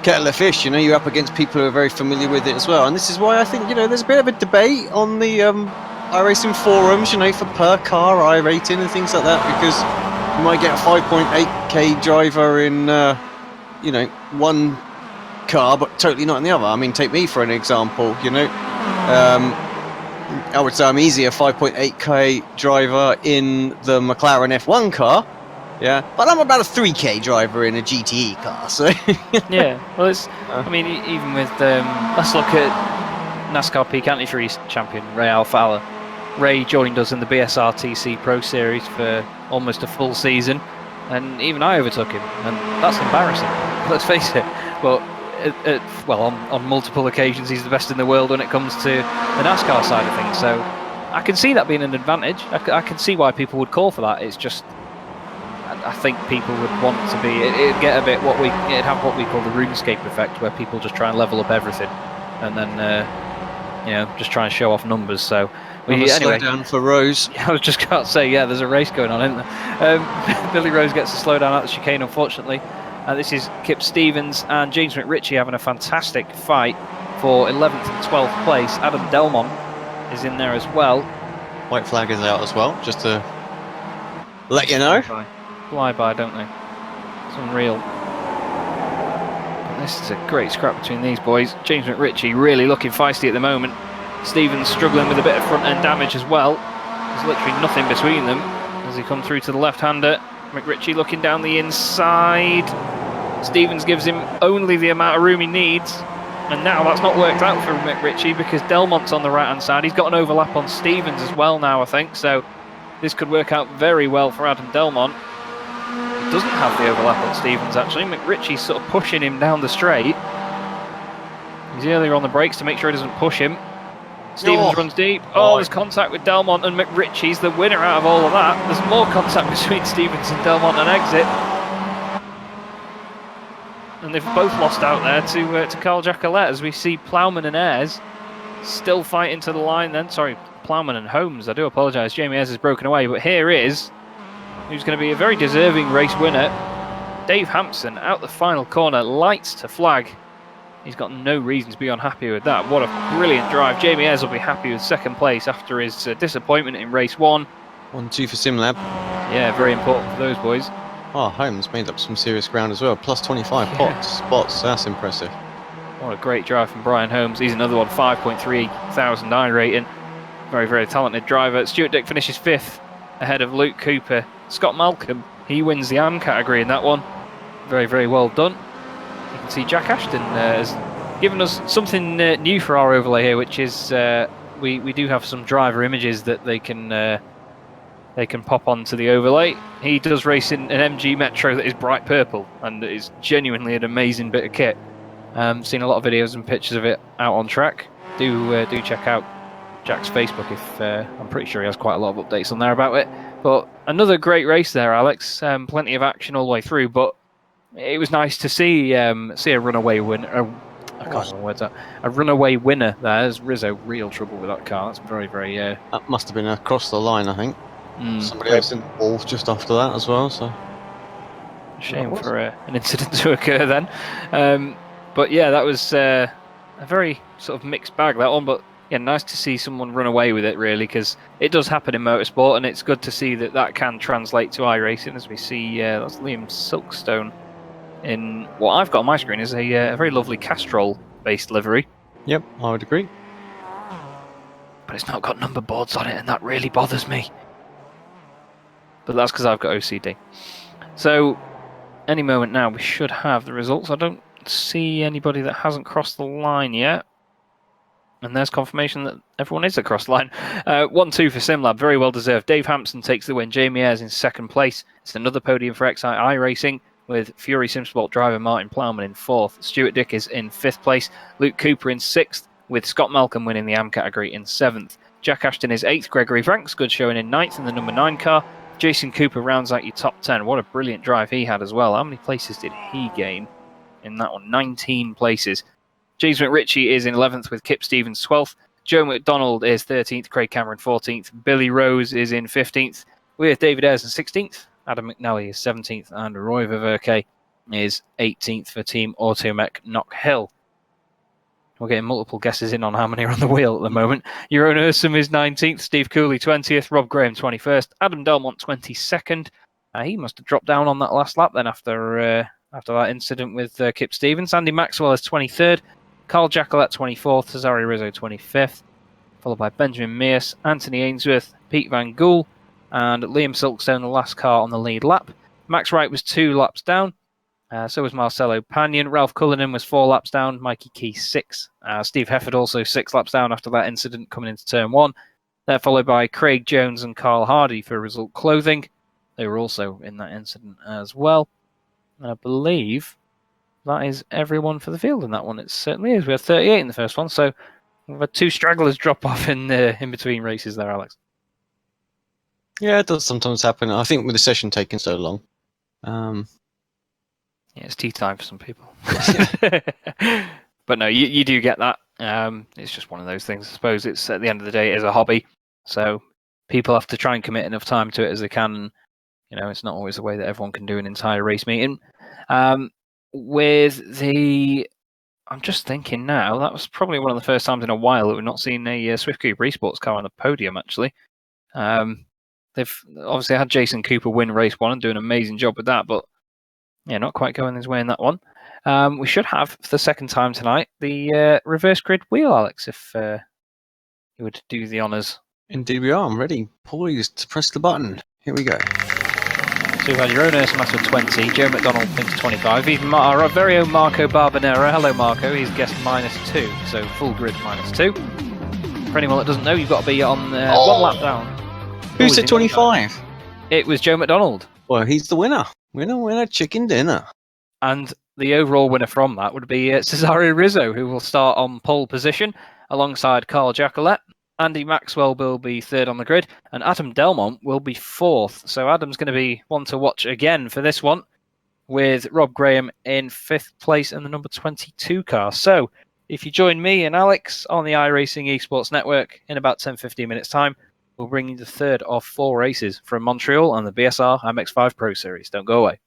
kettle of fish. You know, you're up against people who are very familiar with it as well. And this is why I think, you know, there's a bit of a debate on the iRacing forums, you know, for per car iRating and things like that, because you might get a 5.8k driver in, you know, one car, but totally not in the other. I mean, take me for an example, you know. I would say I'm easy a 5.8k driver in the McLaren F1 car, yeah, but I'm about a 3k driver in a GTE car, so... Yeah, well, it's, I mean, even with, let's look at NASCAR Peak Antifreeze champion, Ray Alfala. Ray joined us in the BSR TC Pro Series for almost a full season, and even I overtook him, and that's embarrassing, let's face it. But well, on multiple occasions, he's the best in the world when it comes to the NASCAR side of things. So I can see that being an advantage. I can see why people would call for that. It's just, I think people would want to be. It'd get a bit it'd have what we call the RuneScape effect, where people just try and level up everything, and then you know, just try and show off numbers. So anyway, slow down for Rose. I was just going to say, yeah, there's a race going on, isn't there? Billy Rose gets a slow down at the chicane, unfortunately. This is Kip Stevens and James McRitchie having a fantastic fight for 11th and 12th place. Adam Delmont is in there as well. White flag is out as well, just to let you know. Fly by, don't they? It's unreal. But this is a great scrap between these boys. James McRitchie really looking feisty at the moment. Stevens struggling with a bit of front end damage as well. There's literally nothing between them as he comes through to the left-hander. McRitchie looking down the inside. Stevens gives him only the amount of room he needs, and now that's not worked out for McRitchie because Delmont's on the right hand side. He's got an overlap on Stevens as well now, I think, so this could work out very well for Adam Delmont. He doesn't have the overlap on Stevens actually. McRitchie's sort of pushing him down the straight. He's earlier on the brakes to make sure he doesn't push him. Stevens runs deep. Oh, there's contact with Delmont, and McRitchie's the winner out of all of that. There's more contact between Stevens and Delmont on exit. And they've both lost out there to Carl Jacquelet, as we see Plowman and Ayres still fighting to the line then. Sorry, Plowman and Holmes, I do apologise. Jamie Ayres has broken away, but here is who's going to be a very deserving race winner. Dave Hampson out the final corner, lights to flag. He's got no reason to be unhappy with that. What a brilliant drive. Jamie Ayres will be happy with second place after his disappointment in race 1. 1-2 for SimLab. Yeah, very important for those boys. Oh, Holmes made up some serious ground as well. Plus 25 spots. That's impressive. What a great drive from Brian Holmes. He's another one, 5.3 thousand I rating. Very, very talented driver. Stuart Dick finishes 5th ahead of Luke Cooper. Scott Malcolm, he wins the AM category in that one. Very, very well done. You can see Jack Ashton has given us something new for our overlay here, which is we do have some driver images that they can they can pop onto the overlay. He does race in an MG Metro that is bright purple, and it is genuinely an amazing bit of kit. Seen a lot of videos and pictures of it out on track. Do check out Jack's Facebook. If I'm pretty sure he has quite a lot of updates on there about it. But another great race there, Alex. Plenty of action all the way through, but it was nice to see a runaway winner. I can't remember words out. A runaway winner there. There's Rizzo real trouble with that car. That's very, very. That must have been across the line, I think. Somebody else in the wall just after that as well. So shame for an incident to occur then. But yeah, that was a very sort of mixed bag, that one. But yeah, nice to see someone run away with it, really, because it does happen in motorsport, and it's good to see that can translate to iRacing, as we see that's Liam Silkstone in what I've got on my screen is a very lovely Castrol-based livery. Yep, I would agree. But it's not got number boards on it, and that really bothers me. But that's because I've got OCD. So, any moment now, we should have the results. I don't see anybody that hasn't crossed the line yet. And there's confirmation that everyone is across the line. 1-2 for SimLab, very well deserved. Dave Hampson takes the win. Jamie Ayres in second place. It's another podium for XI iRacing, with Fury Simsport driver Martin Plowman in fourth. Stuart Dick is in fifth place. Luke Cooper in sixth, with Scott Malcolm winning the AM category in seventh. Jack Ashton is eighth. Gregory Franks, good showing in ninth in the number 9 car. Jason Cooper rounds out your top 10. What a brilliant drive he had as well. How many places did he gain in that one? 19 places. James McRitchie is in 11th with Kip Stevens 12th. Joe McDonald is 13th. Craig Cameron 14th. Billy Rose is in 15th with David Ayres in 16th. Adam McNally is 17th. And Roy Viverke is 18th for Team Automech Knock Hill. We're getting multiple guesses in on how many are on the wheel at the moment. Jeroen Ursum is 19th. Steve Cooley 20th. Rob Graham 21st. Adam Delmont 22nd. He must have dropped down on that last lap then after that incident with Kip Stevens. Andy Maxwell is 23rd. Carl Jackalette 24th, Cesare Rizzo 25th, followed by Benjamin Mears, Anthony Ainsworth, Pete Van Gool, and Liam Silkstone, the last car on the lead lap. Max Wright was 2 laps down, so was Marcelo Panion. Ralph Cullinan was 4 laps down, Mikey Key 6. Steve Hefford also 6 laps down after that incident coming into turn 1. They're followed by Craig Jones and Carl Hardy for Result Clothing. They were also in that incident as well. And I believe that is everyone for the field in that one. It certainly is. We had 38 in the first one, so we've had 2 stragglers drop off in between races there, Alex. Yeah, it does sometimes happen. I think with the session taking so long. Yeah, it's tea time for some people. But no, you do get that. It's just one of those things. I suppose it's at the end of the day, it is a hobby, so people have to try and commit enough time to it as they can. And, it's not always the way that everyone can do an entire race meeting. I'm just thinking now, that was probably one of the first times in a while that we've not seen a Swift Cooper Esports car on the podium, actually. They've obviously had Jason Cooper win race 1 and do an amazing job with that, but yeah, not quite going his way in that one. We should have, for the second time tonight, the reverse grid wheel, Alex, if you would do the honours. Indeed we are. I'm ready. Poised to press the button. Here we go. So we've had your own Ursa with 20, Joe McDonald thinks 25, even our very own Marco Barbanera. Hello Marco, he's guessed -2, so full grid -2. For anyone that doesn't know, you've got to be on 1 lap down. Who said 25? It was Joe McDonald. Well, he's the winner. Winner, chicken dinner. And the overall winner from that would be Cesare Rizzo, who will start on pole position alongside Carl Jackalette. Andy Maxwell will be 3rd on the grid, and Adam Delmont will be 4th. So Adam's going to be one to watch again for this one, with Rob Graham in 5th place in the number 22 car. So if you join me and Alex on the iRacing Esports Network in about 10-15 minutes' time, we'll bring you the 3rd of 4 races from Montreal and the BSR MX5 Pro Series. Don't go away.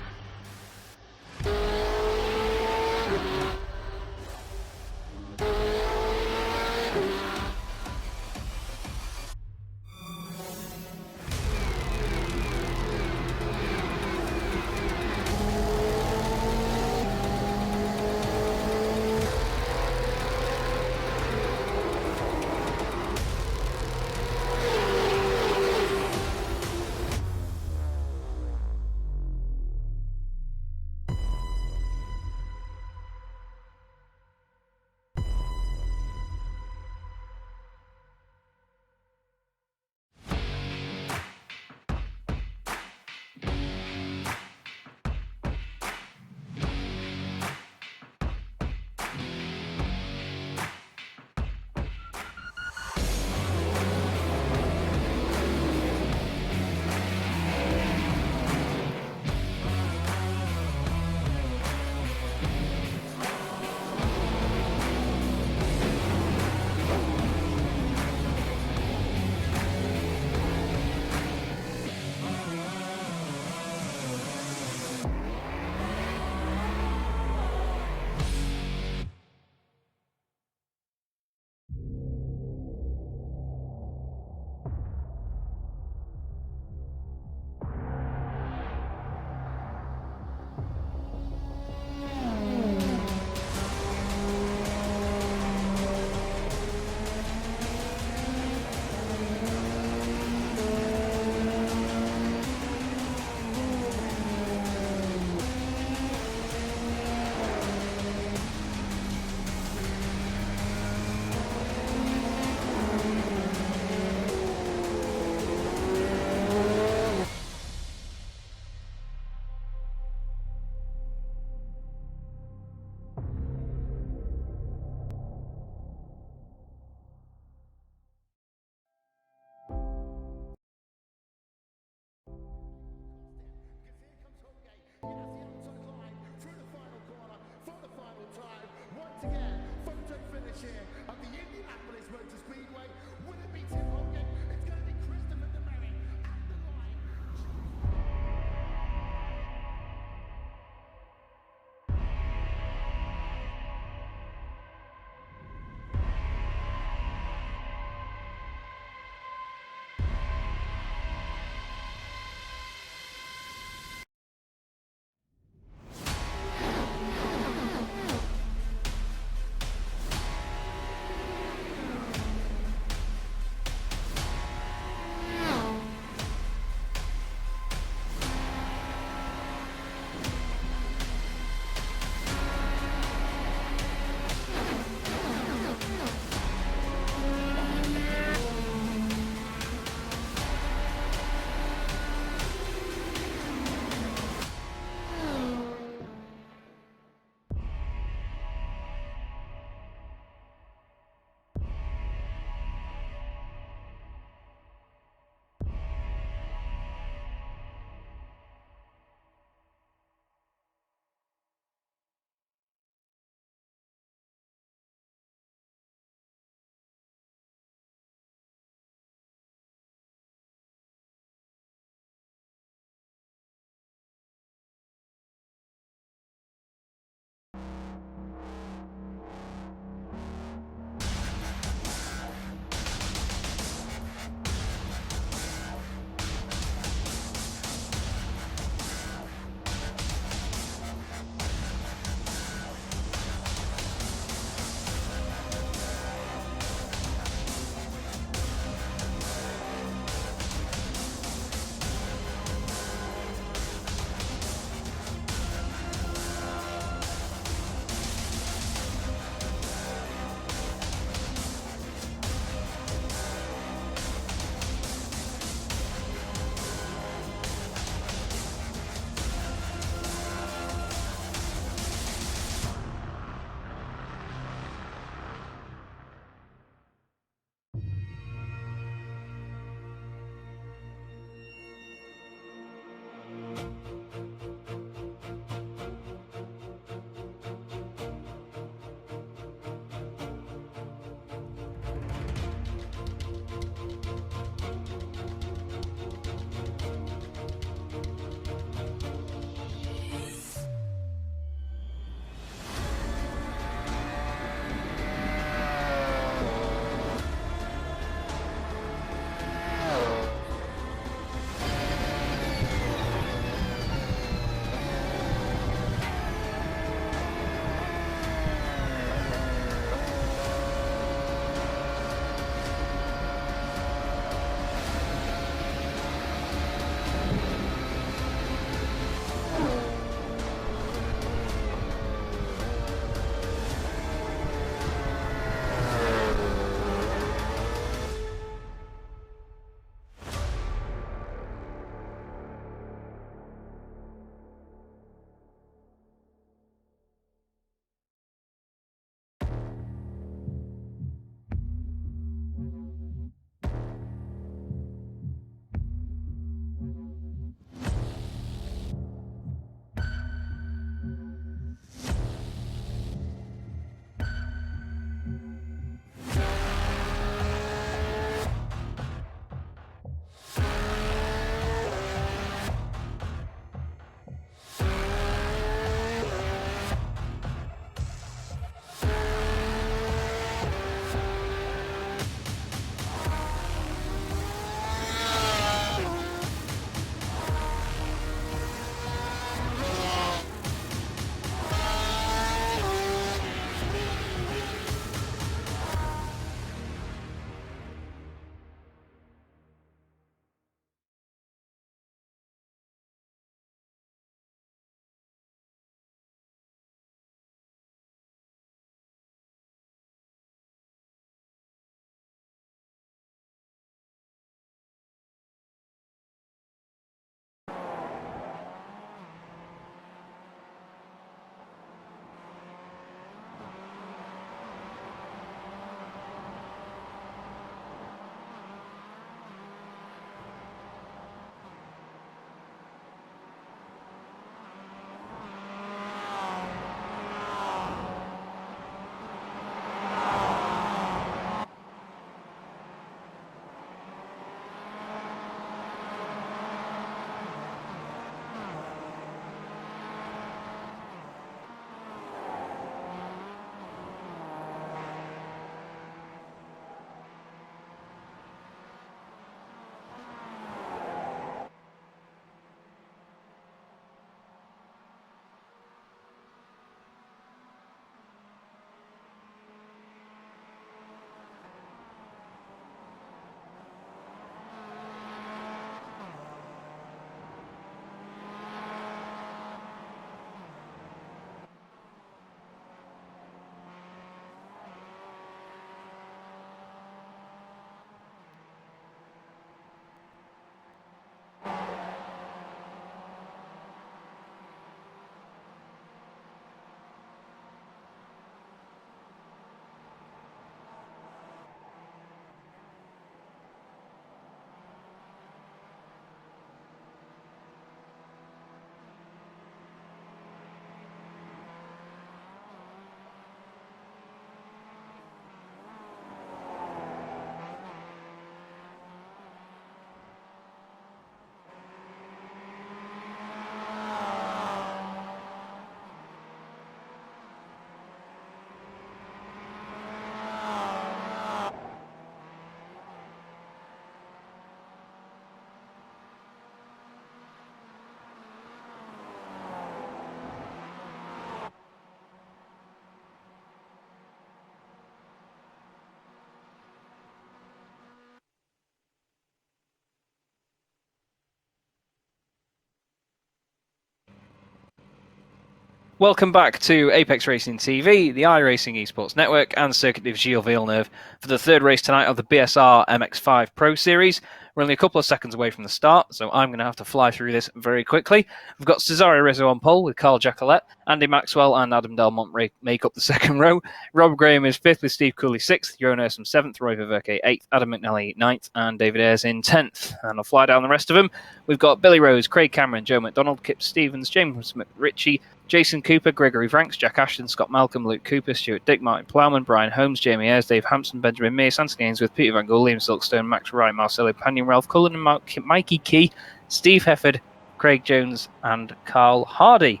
Welcome back to Apex Racing TV, the iRacing Esports Network, and Circuit de Gilles Villeneuve for the third race tonight of the BSR MX5 Pro Series. We're only a couple of seconds away from the start, so I'm going to have to fly through this very quickly. We've got Cesare Rizzo on pole with Carl Jacquelet, Andy Maxwell and Adam Delmont make up the second row. Rob Graham is 5th with Steve Cooley 6th, Jeroen Ursum 7th, Roy Ververke 8th, Adam McNally 9th, and David Ayres in 10th. And I'll fly down the rest of them. We've got Billy Rose, Craig Cameron, Joe McDonald, Kip Stevens, James McRitchie, Jason Cooper, Gregory Franks, Jack Ashton, Scott Malcolm, Luke Cooper, Stuart Dick, Martin Plowman, Brian Holmes, Jamie Ayres, Dave Hampson, Benjamin Mears, Anthony Ainsworth, Peter Van Gool, Liam Silkstone, Max Wright, Marcelo Panion, Ralph Cullen, and Mikey Key, Steve Hefford, Craig Jones, and Carl Hardy.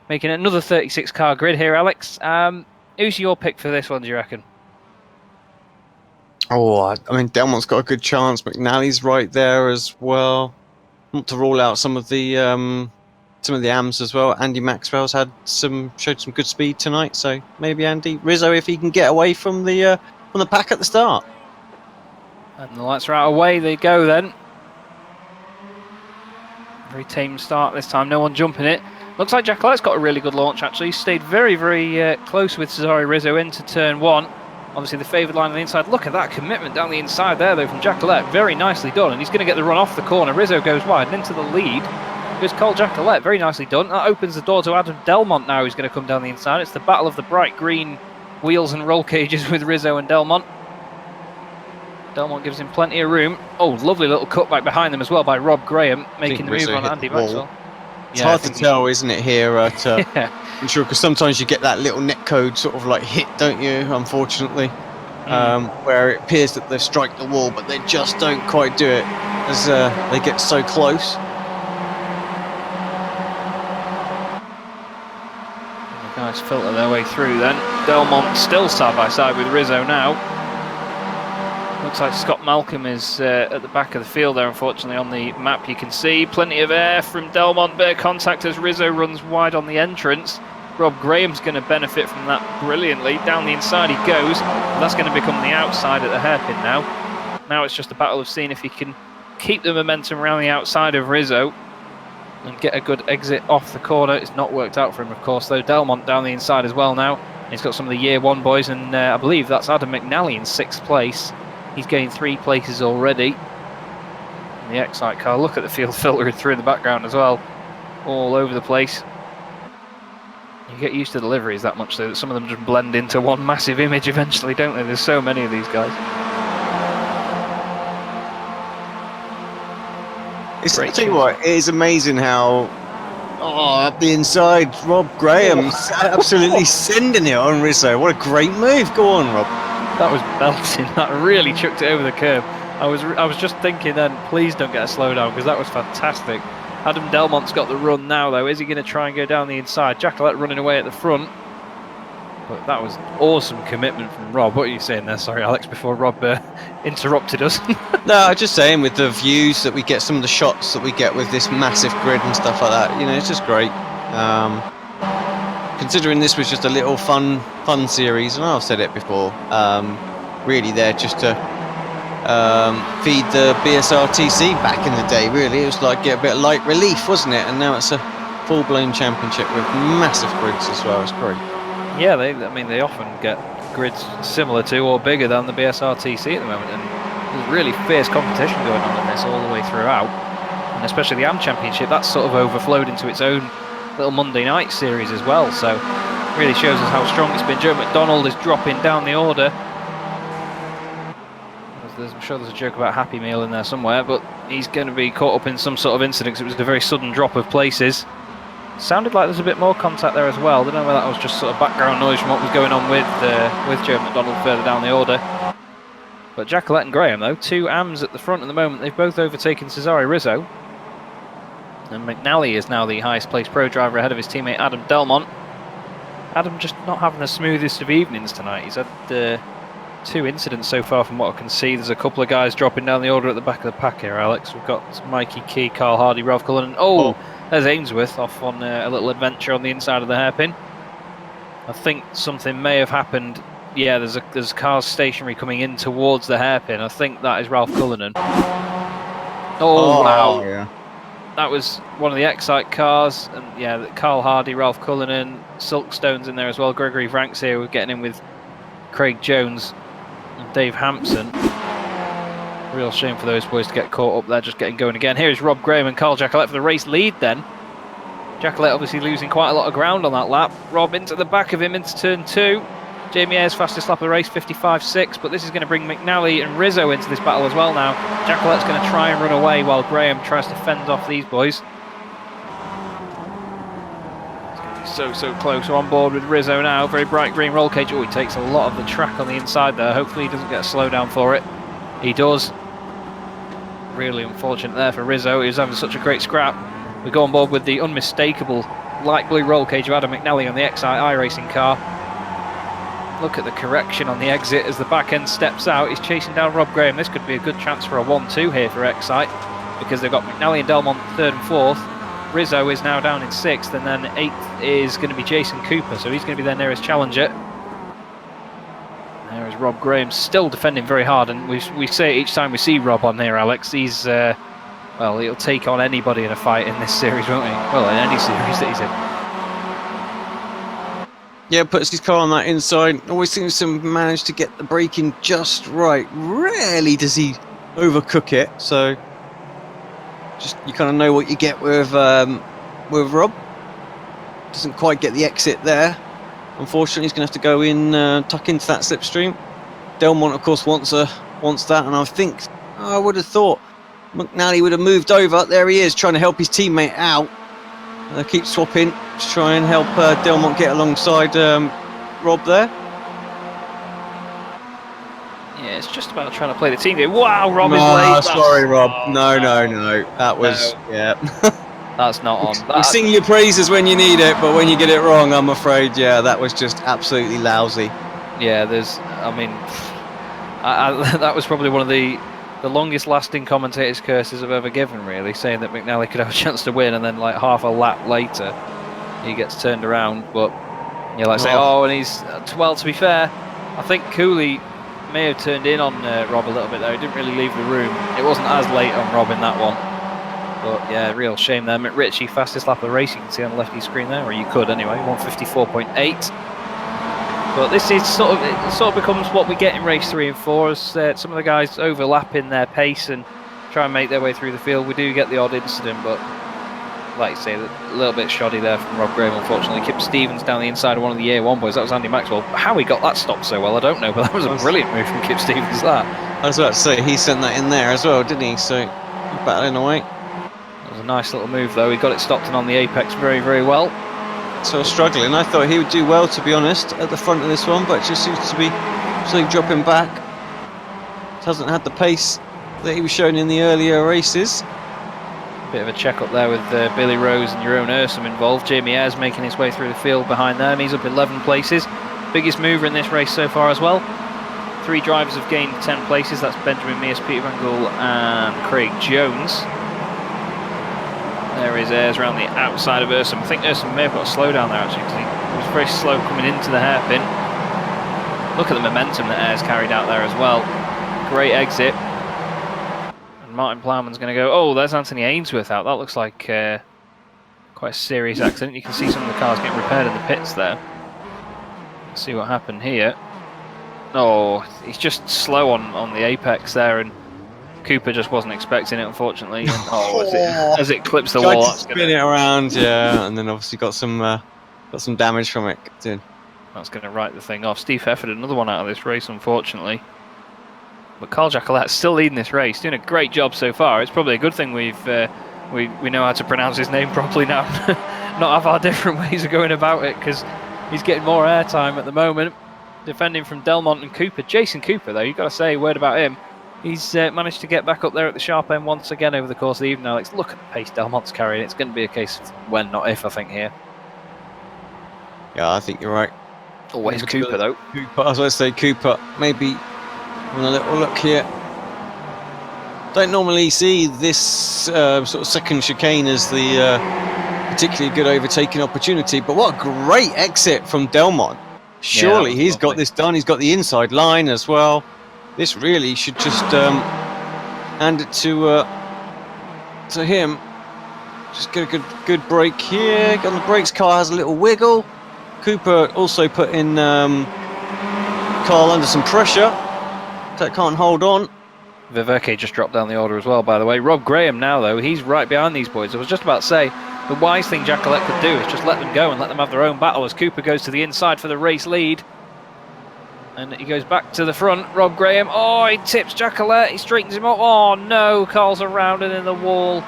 Making another 36-car grid here, Alex. Who's your pick for this one, do you reckon? Oh, I mean, Delmont's got a good chance. McNally's right there as well. Not to rule out some of the AMs as well. Andy Maxwell's showed some good speed tonight, so maybe Andy Rizzo if he can get away from the pack at the start. And the lights are out, away they go then. Very tame start this time, no one jumping it. Looks like Jacquelet's got a really good launch actually. He stayed very, very close with Cesare Rizzo into turn 1. Obviously the favoured line on the inside. Look at that commitment down the inside there though from Jacquelet. Very nicely done, and he's going to get the run off the corner. Rizzo goes wide and into the lead. Here's Carl Jacquelet, very nicely done. That opens the door to Adam Delmont now, who's going to come down the inside. It's the battle of the bright green wheels and roll cages with Rizzo and Delmont. Delmont gives him plenty of room. Oh, lovely little cutback behind them as well by Rob Graham, making the move on Andy Maxwell. It's hard to tell, isn't it, here at I'm sure, because sometimes you get that little netcode sort of like hit, don't you, unfortunately, where it appears that they've struck the wall, but they just don't quite do it as they get so close. The guys filter their way through then. Delmont still side by side with Rizzo now. Looks like Scott Malcolm is at the back of the field there, unfortunately, on the map you can see. Plenty of air from Delmont, bit of contact as Rizzo runs wide on the entrance. Rob Graham's going to benefit from that brilliantly. Down the inside he goes. That's going to become the outside at the hairpin now. Now it's just a battle of seeing if he can keep the momentum around the outside of Rizzo and get a good exit off the corner. It's not worked out for him, of course, though. Delmont down the inside as well now. He's got some of the year 1 boys, and I believe that's Adam McNally in 6th place. He's gained 3 places already. And the Excite car, look at the field filtering through in the background as well. All over the place. You get used to the liveries that much, so that some of them just blend into one massive image eventually, don't they? There's so many of these guys. I'll tell you what, it is amazing how up the inside, Rob Graham's absolutely sending it on Rizzo. What a great move. Go on, Rob. That was belting. That really chucked it over the curb. I was just thinking then, please don't get a slowdown, because that was fantastic. Adam Delmont's got the run now, though. Is he going to try and go down the inside? Jacquelet running away at the front. But that was awesome commitment from Rob. What are you saying there? Sorry, Alex, before Rob interrupted us. No, I'm just saying, with the views that we get, some of the shots that we get with this massive grid and stuff like that, you know, it's just great. Considering this was just a little fun series, and I've said it before, really there just to feed the BSR TC back in the day, really. It was like get a bit of light relief, wasn't it? And now it's a full-blown championship with massive grids as well. It's great. Yeah, they often get grids similar to or bigger than the BSR TC at the moment, and there's really fierce competition going on in this all the way throughout, and especially the AM Championship, that's sort of overflowed into its own little Monday night series as well, so it really shows us how strong it's been. Joe McDonald is dropping down the order. I'm sure there's a joke about Happy Meal in there somewhere, but he's going to be caught up in some sort of incident because it was a very sudden drop of places. Sounded like there's a bit more contact there as well. I don't know whether that was just sort of background noise from what was going on with Joe McDonald further down the order. But Jacquelet and Graham, though, 2 AMs at the front at the moment. They've both overtaken Cesare Rizzo. And McNally is now the highest placed pro driver ahead of his teammate Adam Delmont. Adam just not having the smoothest of evenings tonight. He's had 2 incidents so far from what I can see. There's a couple of guys dropping down the order at the back of the pack here, Alex. We've got Mikey Key, Carl Hardy, Ralph Cullen, and there's Ainsworth off on a little adventure on the inside of the hairpin. I think something may have happened. Yeah, there's cars stationary coming in towards the hairpin. I think that is Ralph Cullinan. Oh wow. Yeah. that was one of the Excite cars, and yeah, Carl Hardy, Ralph Cullinan, Silkstone's in there as well. Gregory Franks here, we're getting in with Craig Jones and Dave Hampson. Real shame for those boys to get caught up there, just getting going again. Here is Rob Graham and Carl Jacquelet for the race lead then. Jacquelet obviously losing quite a lot of ground on that lap. Rob into the back of him into turn 2. Jamie Ayres fastest lap of the race, 55.6, but this is going to bring McNally and Rizzo into this battle as well now. Jacquelet's going to try and run away while Graham tries to fend off these boys. It's going to be so close. We're on board with Rizzo now. Very bright green roll cage. Oh, he takes a lot of the track on the inside there. Hopefully he doesn't get a slowdown for it. He does. Really unfortunate there for Rizzo. He was having such a great scrap. We go on board with the unmistakable light blue roll cage of Adam McNally on the Excite iRacing car. Look at the correction on the exit as the back end steps out. He's chasing down Rob Graham. This could be a good chance for a 1-2 here for Excite, because they've got McNally and Delmont 3rd and 4th. Rizzo is now down in 6th, and then 8th is going to be Jason Cooper, so he's going to be their nearest challenger. There is Rob Graham, still defending very hard, and we say it each time we see Rob on here, Alex. He's, well, he'll take on anybody in a fight in this series, won't he? Well, in any series that he's in. Yeah, puts his car on that inside. Always seems to manage to get the braking just right. Rarely does he overcook it. So, just you kind of know what you get with Rob. Doesn't quite get the exit there. Unfortunately, he's going to have to go in, tuck into that slipstream. Delmont, of course, wants that, and I think I would have thought McNally would have moved over. There he is, trying to help his teammate out. Keep swapping to try and help Delmont get alongside Rob there. Yeah, it's just about trying to play the team game. Wow, Rob is late. Sorry, Rob. No. That was, yeah. That's not on. We sing your praises when you need it, but when you get it wrong, I'm afraid, yeah, that was just absolutely lousy. Yeah, I mean, that was probably one of the longest lasting commentator's curses I've ever given, really, saying that McNally could have a chance to win, and then like half a lap later he gets turned around. But you know, like say, and he's, well, to be fair, I think Cooley may have turned in on Rob a little bit there. He didn't really leave the room. It wasn't as late on Rob in that one, but yeah, real shame there. McRitchie, fastest lap of the race, you can see on the lefty screen there, or you could anyway, 154.8. But this is sort of becomes what we get in race 3 and 4, as some of the guys overlap in their pace and try and make their way through the field. We do get the odd incident, but like you say, a little bit shoddy there from Rob Graham, unfortunately. Kip Stevens down the inside of one of the Year 1 boys. That was Andy Maxwell. How he got that stopped so well, I don't know, but that was a brilliant move from Kip Stevens, that. I was about to say, he sent that in there as well, didn't he? So, battling away. That was a nice little move, though. He got it stopped and on the apex very, very well. So struggling. I thought he would do well, to be honest, at the front of this one, but it just seems to be slowly dropping back. Hasn't had the pace that he was showing in the earlier races. Bit of a check up there with Billy Rose and Jeroen Ursum involved. Jamie Ayres making his way through the field behind them. He's up 11 places. Biggest mover in this race so far as well. 3 drivers have gained 10 places. That's Benjamin Mears, Peter Van Gool and Craig Jones. There is Ayres around the outside of Ursum. I think Ursum may have got a slow down there actually, because he was very slow coming into the hairpin. Look at the momentum that Ayres carried out there as well. Great exit. And Martin Plowman's going to go, oh, there's Anthony Ainsworth out. That looks like quite a serious accident. You can see some of the cars getting repaired in the pits there. Let's see what happened here. Oh, he's just slow on the apex there, and Cooper just wasn't expecting it, unfortunately. And, as it clips the wall, that's spin it around, yeah, and then obviously got some damage from it. That's going to write the thing off. Steve Hefford, another one out of this race, unfortunately. But Carl Jacquelet's still leading this race, doing a great job so far. It's probably a good thing we know how to pronounce his name properly now, not have our different ways of going about it, because he's getting more airtime at the moment, defending from Delmont and Cooper. Jason Cooper, though, you've got to say a word about him. He's managed to get back up there at the sharp end once again over the course of the evening. Alex, look at the pace Delmont's carrying. It's going to be a case of when, not if, I think, here. Yeah, I think you're right. Always Cooper, though. Cooper, I was going to say Cooper. Maybe having a little look here. Don't normally see this sort of second chicane as the particularly good overtaking opportunity, but what a great exit from Delmont. Surely he's got this done. He's got the inside line as well. This really should just hand it to him. Just get a good brake here. On the brakes, car has a little wiggle. Cooper also putting Carl under some pressure. That can't hold on. Viverke just dropped down the order as well, by the way. Rob Graham now, though, he's right behind these boys. I was just about to say, the wise thing Jacqueline could do is just let them go and let them have their own battle as Cooper goes to the inside for the race lead. And he goes back to the front. Rob Graham, oh, he tips Jacqueline, he straightens him up. Oh no, Carl's around and in the wall.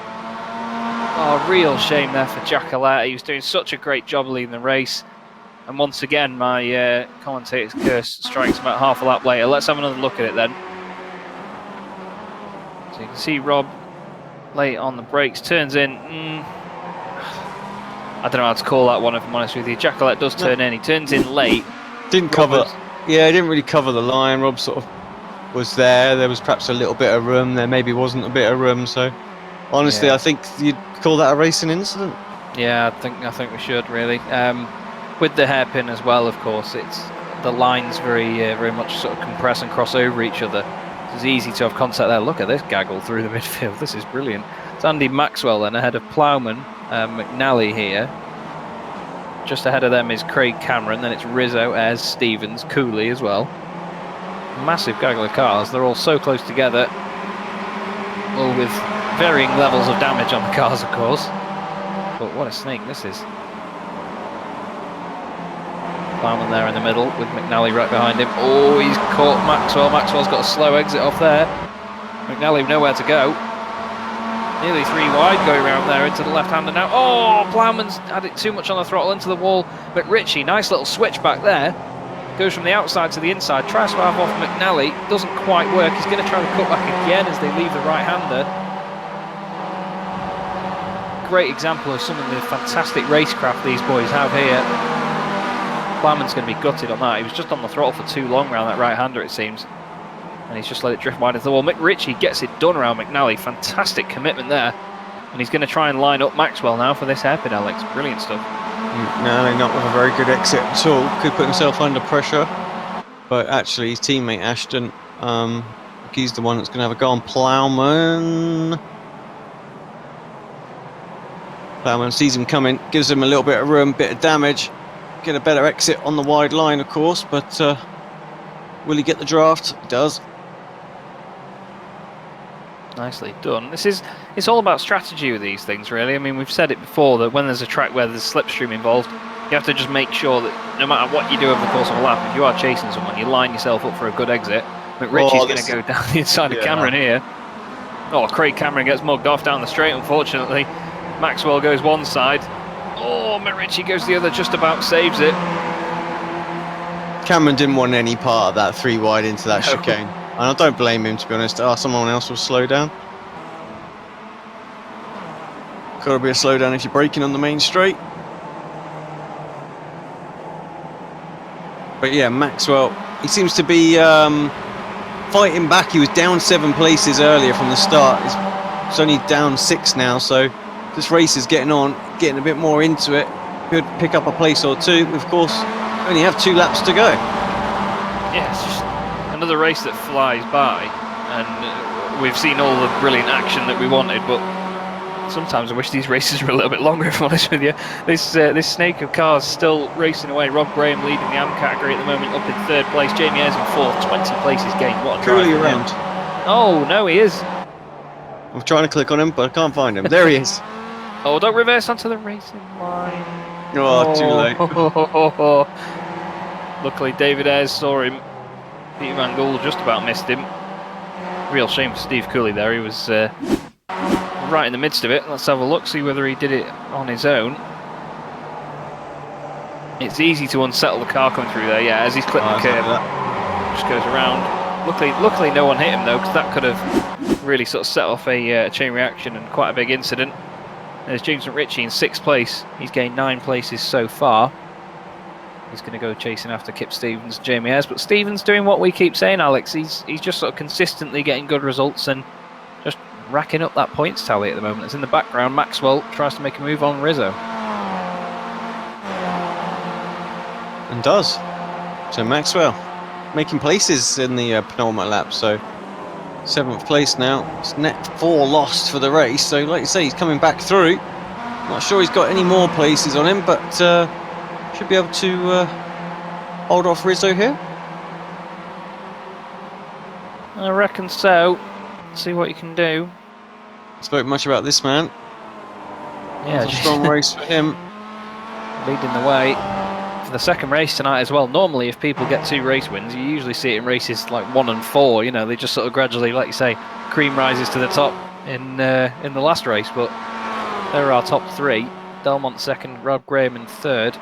Oh, real shame there for Jacqueline. He was doing such a great job leading the race. And once again, my commentator's curse strikes about half a lap later. Let's have another look at it then. So you can see Rob late on the brakes, turns in. I don't know how to call that one, if I'm honest with you. Jacqueline does turn in, he turns in late. Didn't cover. Yeah, he didn't really cover the line. Rob sort of was there. There was perhaps a little bit of room. There maybe wasn't a bit of room. So, honestly, yeah. I think you'd call that a racing incident. Yeah, I think we should really. With the hairpin as well, of course, it's the lines very much sort of compress and cross over each other. It's easy to have contact there. Look at this gaggle through the midfield. This is brilliant. It's Andy Maxwell then ahead of Plowman, McNally here. Just ahead of them is Craig Cameron, then it's Rizzo, Ez, Stevens, Cooley as well. Massive gaggle of cars, they're all so close together. All with varying levels of damage on the cars, of course. But what a snake this is. Plowman there in the middle with McNally right behind him. Oh, he's caught Maxwell. Maxwell's got a slow exit off there. McNally nowhere to go. Nearly 3 wide going around there into the left-hander now. Oh, Plowman's had it too much on the throttle into the wall. McRitchie, nice little switch back there. Goes from the outside to the inside. Tries to have off McNally. Doesn't quite work. He's going to try to cut back again as they leave the right-hander. Great example of some of the fantastic racecraft these boys have here. Plowman's going to be gutted on that. He was just on the throttle for too long around that right-hander, it seems. And he's just let it drift wide into the wall. McRitchie gets it done around McNally. Fantastic commitment there. And he's going to try and line up Maxwell now for this hairpin, Alex. Brilliant stuff. McNally not with a very good exit at all. Could put himself under pressure. But actually, his teammate Ashton, he's the one that's going to have a go on Plowman. Plowman sees him coming, gives him a little bit of room, bit of damage. Get a better exit on the wide line, of course, but will he get the draft? He does. Nicely done. It's all about strategy with these things, really. I mean, we've said it before that when there's a track where there's slipstream involved, you have to just make sure that no matter what you do over the course of a lap, if you are chasing someone, you line yourself up for a good exit. McRitchie's going to go down the inside of Cameron here. Oh, Craig Cameron gets mugged off down the straight, unfortunately. Maxwell goes one side. Oh, McRitchie goes the other, just about saves it. Cameron didn't want any part of that 3 wide into that chicane. And I don't blame him, to be honest. Someone else will slow down. Got to be a slowdown if you're braking on the main straight. But yeah, Maxwell, he seems to be fighting back. He was down 7 places earlier from the start. He's only down 6 now, so this race is getting on, getting a bit more into it. Could pick up a place or two. Of course, only have 2 laps to go. Yeah, it's just another race that flies by, and we've seen all the brilliant action that we wanted, but sometimes I wish these races were a little bit longer, if I'm honest with you. This snake of cars still racing away. Rob Graham leading the AM category at the moment, up in 3rd place. Jamie Ayres in 4th, 20 places gained. What a drive. Truly around. Oh, no, he is. I'm trying to click on him, but I can't find him. There he is. Oh, don't reverse onto the racing line. Oh, too late. Luckily, David Ayres saw him. Peter Van Gool just about missed him. Real shame for Steve Cooley there. He was right in the midst of it. Let's have a look, see whether he did it on his own. It's easy to unsettle the car coming through there. Yeah, as he's clipped the curb, just goes around. Luckily, no one hit him though, because that could have really sort of set off a chain reaction and quite a big incident. There's James McRitchie in 6th place. He's gained 9 places so far. He's going to go chasing after Kip Stevens and Jamie Ayres. But Stevens doing what we keep saying, Alex. He's just sort of consistently getting good results and just racking up that points tally at the moment. It's in the background. Maxwell tries to make a move on Rizzo. And does. So Maxwell making places in the penultimate lap. So 7th place now. It's net 4 lost for the race. So like you say, he's coming back through. Not sure he's got any more places on him, but should be able to hold off Rizzo here. I reckon so. See what you can do. Spoke much about this man. Yeah, it's a strong race for him. Leading the way for the second race tonight as well. Normally, if people get 2 race wins, you usually see it in races like 1 and 4. You know, they just sort of gradually, like you say, cream rises to the top in the last race. But there are our top 3. Delmont second, Rob Graham in third.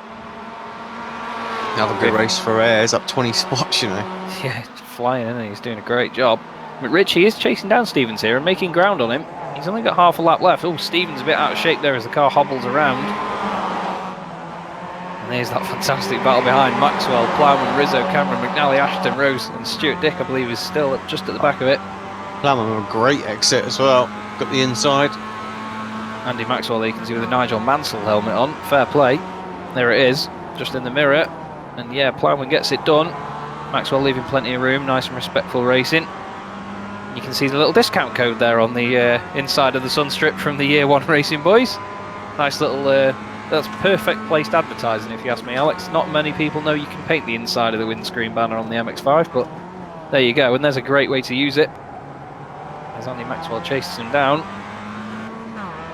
Another good race for Ayres, up 20 spots, you know. Yeah, he's flying, isn't he? He's doing a great job. McRitchie is chasing down Stevens here and making ground on him. He's only got half a lap left. Oh, Stevens a bit out of shape there as the car hobbles around. And there's that fantastic battle behind Maxwell, Plowman, Rizzo, Cameron, McNally, Ashton, Rose, and Stuart Dick, I believe, is still just at the back of it. Plowman with a great exit as well. Got the inside. Andy Maxwell, there you can see with the Nigel Mansell helmet on. Fair play. There it is, just in the mirror. And yeah, Plowman gets it done. Maxwell leaving plenty of room. Nice and respectful racing. You can see the little discount code there on the inside of the Sunstrip from the Year 1 Racing boys. Nice little, that's perfect placed advertising if you ask me, Alex. Not many people know you can paint the inside of the windscreen banner on the MX5, but there you go, and there's a great way to use it. As Andy Maxwell chases him down.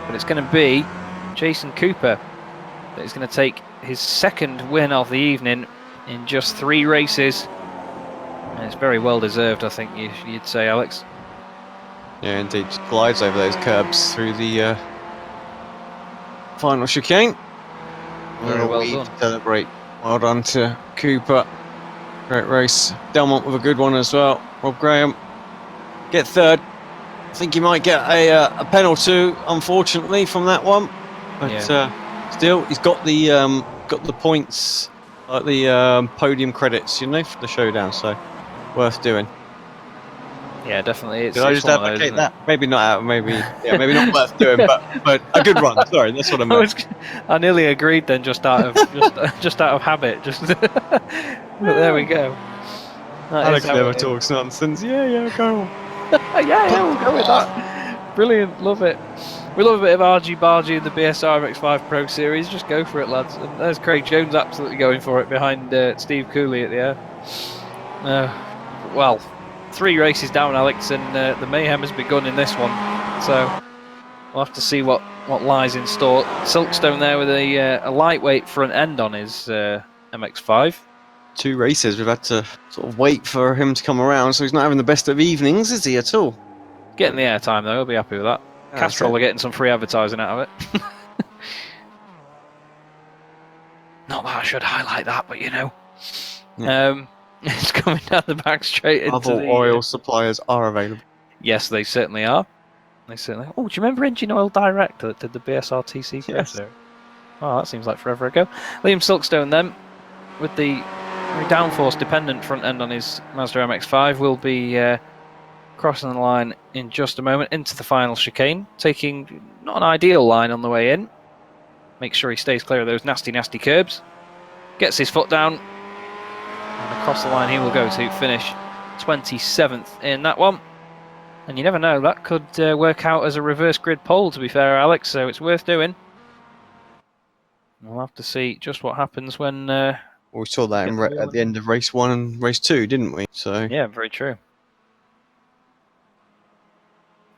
But it's going to be Jason Cooper that is going to take his second win of the evening in just 3 races. And it's very well deserved, I think you'd say, Alex. Yeah, indeed. Just glides over those curbs through the final chicane. Very well done. To celebrate. Well done to Cooper. Great race. Delmont with a good one as well. Rob Graham get third. I think he might get a penalty, unfortunately, from that one. But yeah. Still, he's got the points, like the podium credits, you know, for the showdown. So worth doing. Yeah, definitely. Did I just advocate that? Maybe not. Maybe not worth doing, but a good run. Sorry, that's what I meant. I nearly agreed then, just out of habit. But there we go. Alex never talks nonsense. Yeah, go. yeah, we'll go with that. Brilliant, love it. We love a bit of argy-bargy in the BSR MX5 Pro Series. Just go for it, lads. And there's Craig Jones absolutely going for it behind Steve Cooley at the air. Well, 3 races down, Alex, and the mayhem has begun in this one. So we'll have to see what lies in store. Silkstone there with a lightweight front end on his MX5. 2 races, we've had to sort of wait for him to come around, so he's not having the best of evenings, is he, at all? Getting the airtime, though, he'll be happy with that. Castrol are getting some free advertising out of it. Not that I should highlight that, but you know. Yeah. It's coming down the back straight into Other oil suppliers are available. Yes, they certainly are. Oh, do you remember Engine Oil Direct that did the BSR TC? Yes. Oh, that seems like forever ago. Liam Silkstone then, with the downforce dependent front end on his Mazda MX-5, will be crossing the line in just a moment into the final chicane, taking not an ideal line on the way in. Make sure he stays clear of those nasty curbs. Gets his foot down, and across the line he will go to finish 27th in that one. And you never know, that could work out as a reverse grid pole, to be fair, Alex, so it's worth doing. We'll have to see just what happens when... we saw that at the end of race 1 and race 2, didn't we? So yeah, very true.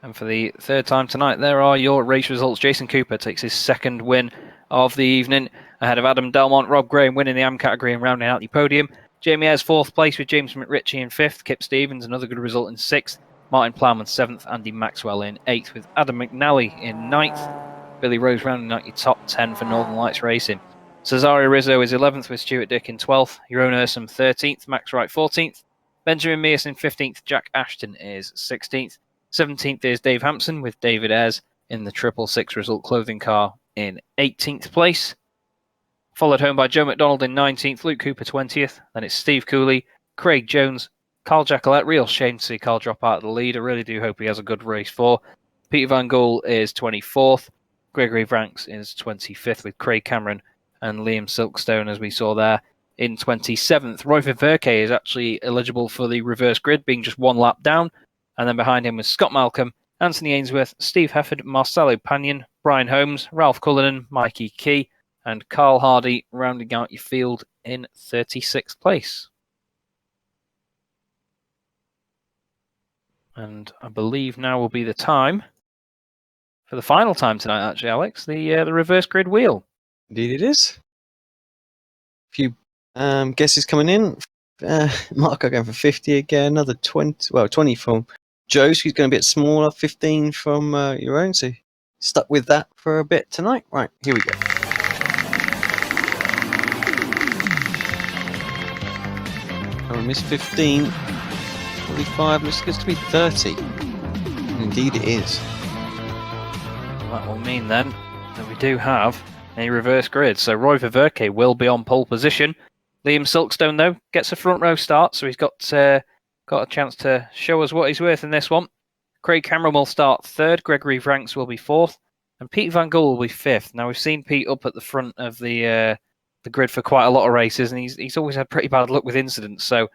And for the 3rd time tonight, there are your race results. Jason Cooper takes his 2nd win of the evening, ahead of Adam Delmont. Rob Graham winning the AM category and rounding out the podium. Jamie Ayres 4th place with James McRitchie in 5th. Kip Stevens, another good result, in 6th. Martin Plowman 7th. Andy Maxwell in 8th, with Adam McNally in 9th. Billy Rose rounding out your top 10 for Northern Lights Racing. Cesario Rizzo is 11th with Stuart Dick in 12th. Jeroen Ursum 13th. Max Wright 14th. Benjamin Mears in 15th. Jack Ashton is 16th. 17th is Dave Hampson with David Ayres in the 666 result clothing car in 18th place. Followed home by Joe McDonald in 19th, Luke Cooper 20th. Then it's Steve Cooley, Craig Jones, Carl Jacquelet. Real shame to see Carl drop out of the lead. I really do hope he has a good race 4. Peter Van Gool is 24th. Gregory Vranks is 25th with Craig Cameron and Liam Silkstone, as we saw there, in 27th. Roy Verke is actually eligible for the reverse grid, being just 1 lap down. And then behind him was Scott Malcolm, Anthony Ainsworth, Steve Hefford, Marcelo Panion, Brian Holmes, Ralph Cullinan, Mikey Key, and Carl Hardy rounding out your field in 36th place. And I believe now will be the time for the final time tonight, actually, Alex, the reverse grid wheel. Indeed it is. A few guesses coming in. Marco going for 50 again, another 20 from Joe, who's going a bit smaller, 15 from your own, so stuck with that for a bit tonight. Right, here we go. I missed 15, 45, looks to be 30. Indeed it is. That will mean then that we do have a reverse grid. So Roy Viverke will be on pole position. Liam Silkstone, though, gets a front row start, so he's got a chance to show us what he's worth in this one. Craig Cameron will start third, Gregory Franks will be fourth, and Pete Van Gool will be fifth. Now, we've seen Pete up at the front of the grid for quite a lot of races, and he's always had pretty bad luck with incidents, so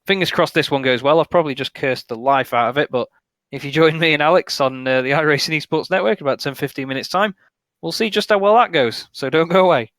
fingers crossed this one goes well. I've probably just cursed the life out of it, but if you join me and Alex on the iRacing Esports Network in about 10-15 minutes' time, we'll see just how well that goes, so don't go away.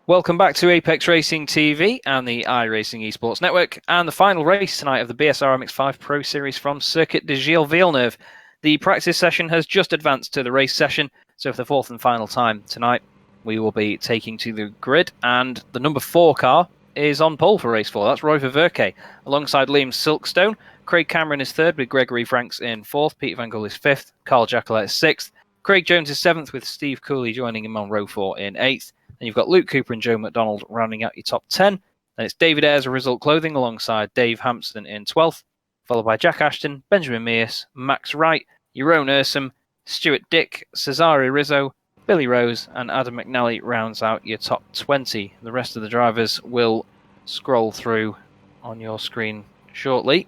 Welcome back to Apex Racing TV and the iRacing Esports Network, and the final race tonight of the BSR MX5 Pro Series from Circuit de Gilles Villeneuve. The practice session has just advanced to the race session, so for the fourth and final time tonight, we will be taking to the grid, and the number 4 car is on pole for race 4. That's Roy Ververke, alongside Liam Silkstone. Craig Cameron is 3rd, with Gregory Franks in 4th. Peter Van Gool is 5th. Carl Jacquelet is 6th. Craig Jones is 7th, with Steve Cooley joining him on row 4 in 8th. And you've got Luke Cooper and Joe McDonald rounding out your top 10. Then it's David Ayres of Result Clothing alongside Dave Hampson in 12th, followed by Jack Ashton, Benjamin Mears, Max Wright, Jeroen Ursum, Stuart Dick, Cesare Rizzo, Billy Rose, and Adam McNally rounds out your top 20. The rest of the drivers will scroll through on your screen shortly.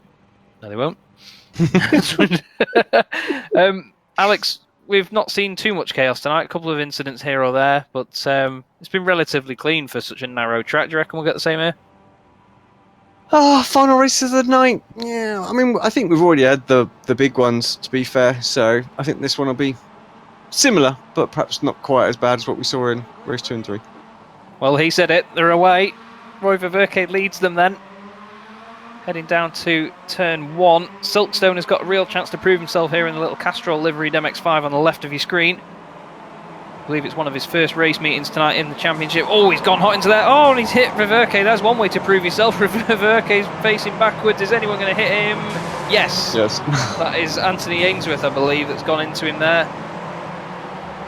No, they won't. Alex, we've not seen too much chaos tonight. A couple of incidents here or there, but it's been relatively clean for such a narrow track. Do you reckon we'll get the same here? Final race of the night. Yeah, I mean, I think we've already had the big ones, to be fair. So I think this one will be similar, but perhaps not quite as bad as what we saw in race 2 and 3. Well, he said it. They're away. Roy Ververke leads them then. Heading down to turn 1. Silkstone has got a real chance to prove himself here in the little Castrol liveried MX5 on the left of your screen. I believe it's one of his first race meetings tonight in the championship. Oh, he's gone hot into there. Oh, and he's hit Ververke. There's one way to prove yourself. Ververke's facing backwards. Is anyone going to hit him? Yes. Yes. That is Anthony Ainsworth, I believe, that's gone into him there.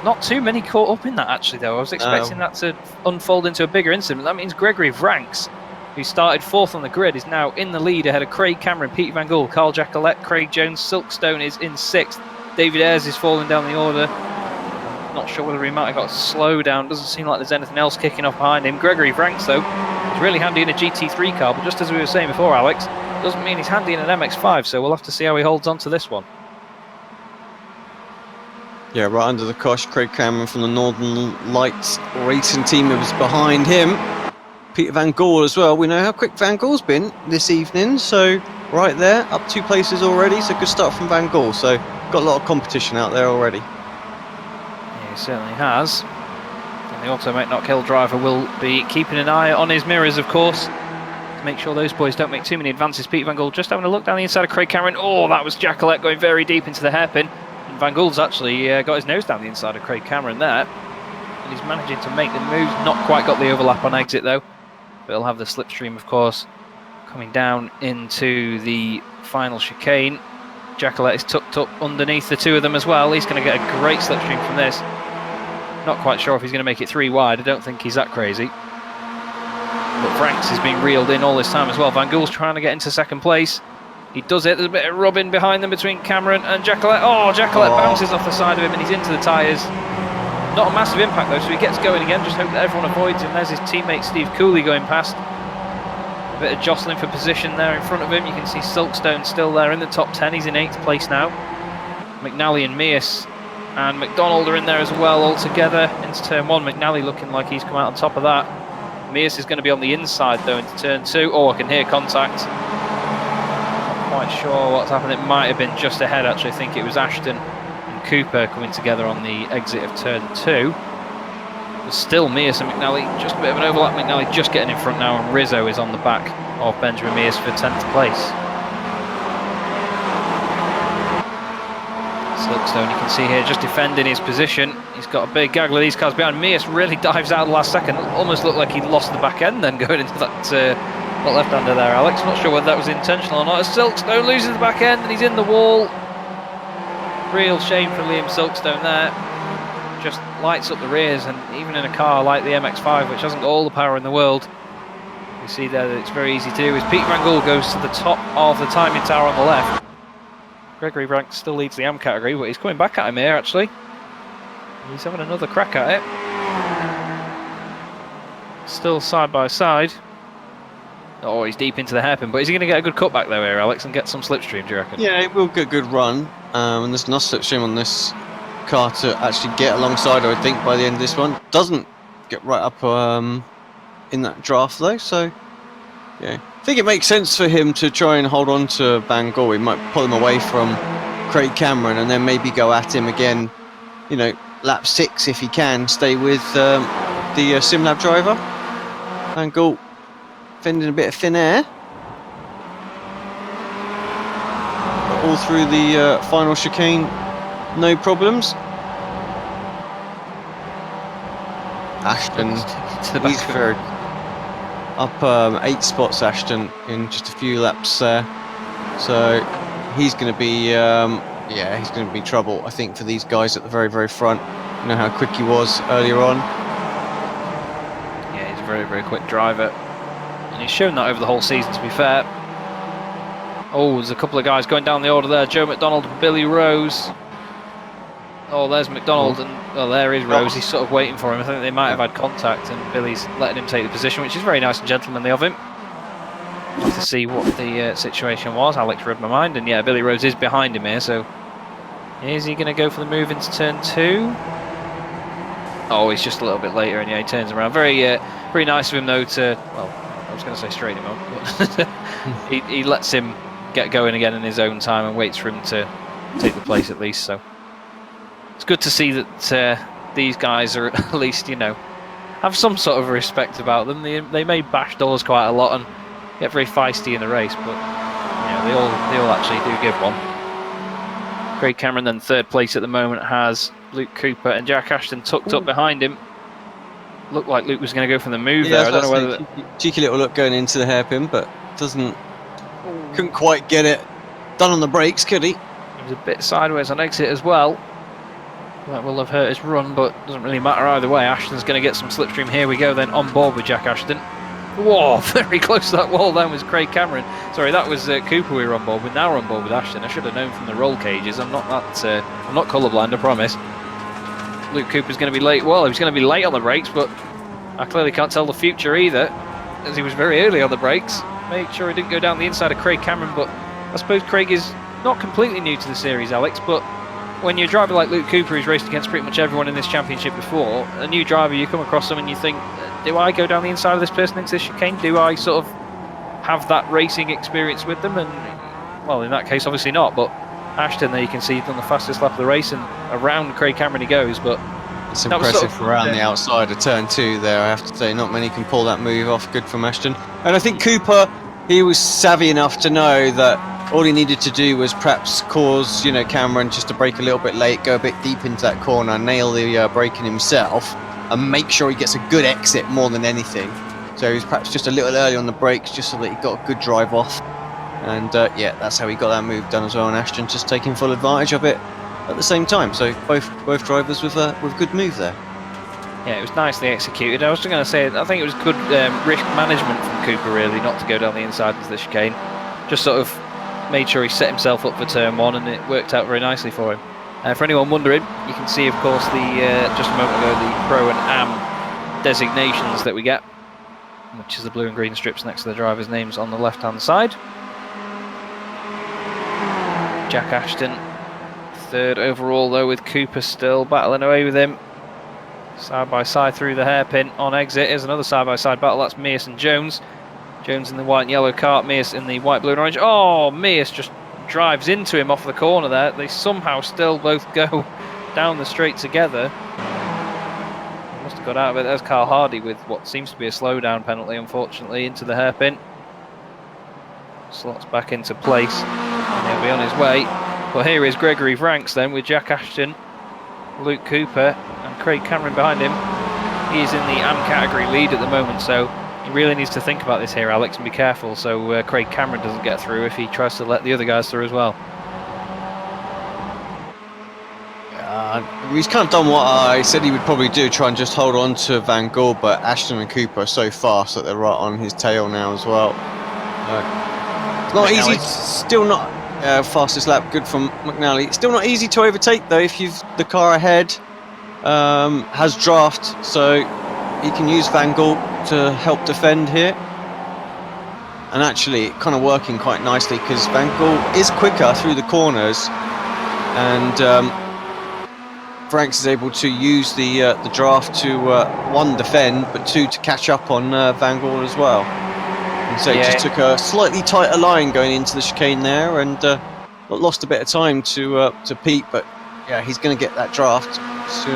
Not too many caught up in that, actually, though. I was expecting that to unfold into a bigger incident. That means Gregory Franks, who started 4th on the grid, is now in the lead ahead of Craig Cameron, Peter Van Gool, Carl Jacquelet, Craig Jones. Silkstone is in 6th. David Ayres is falling down the order. Not sure whether he might have got a slow down. Doesn't seem like there's anything else kicking off behind him. Gregory Franks, though, is really handy in a GT3 car, but just as we were saying before, Alex, doesn't mean he's handy in an MX5, so we'll have to see how he holds on to this one. Yeah, right under the cosh, Craig Cameron from the Northern Lights Racing team was behind him. Peter Van Gool as well. We know how quick Van Gool's been this evening, so right there, up 2 places already. So good start from Van Gool. So got a lot of competition out there already. Yeah, he certainly has. And the Automate Not Kill driver will be keeping an eye on his mirrors, of course, to make sure those boys don't make too many advances. Peter Van Gool just having a look down the inside of Craig Cameron. Oh, that was Jacquelet going very deep into the hairpin. And Van Gool's actually got his nose down the inside of Craig Cameron there. And he's managing to make the moves. Not quite got the overlap on exit, though. But he'll have the slipstream, of course, coming down into the final chicane. Jacquelet is tucked up underneath the 2 of them as well. He's going to get a great slipstream from this. Not quite sure if he's going to make it 3 wide. I don't think he's that crazy. But Franks is being reeled in all this time as well. Van Gool's trying to get into 2nd place. He does it. There's a bit of rubbing behind them between Cameron and Jacquelet. Oh, Jacquelet bounces off the side of him and he's into the tyres. Not a massive impact though, so he gets going again. Just hope that everyone avoids him. There's his teammate Steve Cooley going past. A bit of jostling for position there in front of him. You can see Silkstone still there in the top 10. He's in 8th place now. McNally and Mears and McDonald are in there as well, all together into turn 1. McNally looking like he's come out on top of that. Mears is going to be on the inside though into turn 2. Oh, I can hear contact. Not quite sure what's happened. It might have been just ahead actually. I think it was Ashton Cooper coming together on the exit of turn 2. But still Mears and McNally, just a bit of an overlap. McNally just getting in front now, and Rizzo is on the back of Benjamin Mears for 10th place. Silkstone, you can see here, just defending his position. He's got a big gaggle of these cars behind. Mears really dives out the last second. Almost looked like he lost the back end then going into that left-hander there, Alex. Not sure whether that was intentional or not. As Silkstone loses the back end and he's in the wall. Real shame for Liam Silkstone there. Just lights up the rears, and even in a car like the MX5, which hasn't got all the power in the world, you see there that it's very easy to do. As Pete Van Gool goes to the top of the timing tower on the left. Gregory Franks still leads the AM category, but he's coming back at him here actually. He's having another crack at it. Still side by side. Oh, he's deep into the hairpin, but is he going to get a good cutback though here, Alex, and get some slipstream, do you reckon? Yeah, it will get a good run, and there's enough slipstream on this car to actually get alongside her, I think, by the end of this one. Doesn't get right up in that draft though, so yeah. I think it makes sense for him to try and hold on to Van Gool. He might pull him away from Craig Cameron and then maybe go at him again, you know, lap 6 if he can, stay with the SimLab driver. Van Gogh fending a bit of thin air. All through the final chicane, no problems. Ashton, he's third. Up 8 spots, Ashton, in just a few laps there. So he's going to be, he's going to be trouble, I think, for these guys at the very, very front. You know how quick he was earlier on. Yeah, he's a very, very quick driver. And he's shown that over the whole season, to be fair. Oh, there's a couple of guys going down the order there. Joe McDonald and Billy Rose. Oh, there's McDonald, and there is Rose. He's sort of waiting for him. I think they might have had contact, and Billy's letting him take the position, which is very nice and gentlemanly of him. To see what the situation was. Alex read my mind, and yeah, Billy Rose is behind him here, so is he going to go for the move into turn 2? Oh, he's just a little bit later, and yeah, he turns around. Very nice of him, though, to, well, I was going to say straighten him up, but he lets him get going again in his own time and waits for him to take the place at least. So it's good to see that these guys are at least, you know, have some sort of respect about them. They may bash doors quite a lot and get very feisty in the race, but you know, they all actually do give one. Craig Cameron then third place at the moment has Luke Cooper and Jack Ashton tucked up behind him. Looked like Luke was going to go for the move there. I don't know whether cheeky little look going into the hairpin, but couldn't quite get it done on the brakes, could he? He was a bit sideways on exit as well. That will have hurt his run, but doesn't really matter either way. Ashton's going to get some slipstream. Here we go then, on board with Jack Ashton. Whoa, very close to that wall then was Craig Cameron. Sorry, that was Cooper we were on board with. Now we're on board with Ashton. I should have known from the roll cages. I'm not colourblind, I promise. Luke Cooper's going to be late. Well, he was going to be late on the brakes, but I clearly can't tell the future either, as he was very early on the brakes. Made sure he didn't go down the inside of Craig Cameron, but I suppose Craig is not completely new to the series, Alex, but when you're a driver like Luke Cooper, who's raced against pretty much everyone in this championship before, a new driver, you come across them and you think, do I go down the inside of this person into this chicane? Do I sort of have that racing experience with them? And, well, in that case, obviously not, but Ashton, there you can see, he's done the fastest lap of the race, and around Craig Cameron he goes, but it's impressive sort of, around the outside of turn 2 there, I have to say. Not many can pull that move off. Good from Ashton. And I think Cooper, he was savvy enough to know that all he needed to do was perhaps cause, you know, Cameron just to brake a little bit late, go a bit deep into that corner, nail the braking himself, and make sure he gets a good exit more than anything. So he was perhaps just a little early on the brakes, just so that he got a good drive off. And yeah, that's how he got that move done as well. And Ashton just taking full advantage of it at the same time. So both drivers with good move there. Yeah, it was nicely executed. I was going to say, I think it was good risk management from Cooper, really, not to go down the inside of the chicane. Just sort of made sure he set himself up for turn 1, and it worked out very nicely for him. For anyone wondering, you can see, of course, just a moment ago, the Pro and Am designations that we get, which is the blue and green strips next to the drivers' names on the left-hand side. Jack Ashton, third overall, though, with Cooper still battling away with him. Side by side through the hairpin on exit. Here's another side by side battle. That's Mears and Jones. Jones in the white and yellow kart, Mears in the white, blue and orange. Oh, Mears just drives into him off the corner there. They somehow still both go down the straight together. Must have got out of it. There's Carl Hardy with what seems to be a slowdown penalty, unfortunately, into the hairpin. Slots back into place, and he'll be on his way. Well, here is Gregory Franks then with Jack Ashton, Luke Cooper and Craig Cameron behind him. He is in the AM category lead at the moment, so he really needs to think about this here, Alex, and be careful so Craig Cameron doesn't get through if he tries to let the other guys through as well. He's kind of done what I said he would probably do, try and just hold on to Van Gogh, but Ashton and Cooper are so fast that they're right on his tail now as well. It's not easy, still not fastest lap, good from McNally. Still not easy to overtake though if the car ahead has draft, so he can use Van Gogh to help defend here. And actually kind of working quite nicely because Van Gogh is quicker through the corners, and Franks is able to use the draft to one, defend, but two, to catch up on Van Gogh as well. And so he just took a slightly tighter line going into the chicane there, and lost a bit of time to Pete. But yeah, he's going to get that draft. So,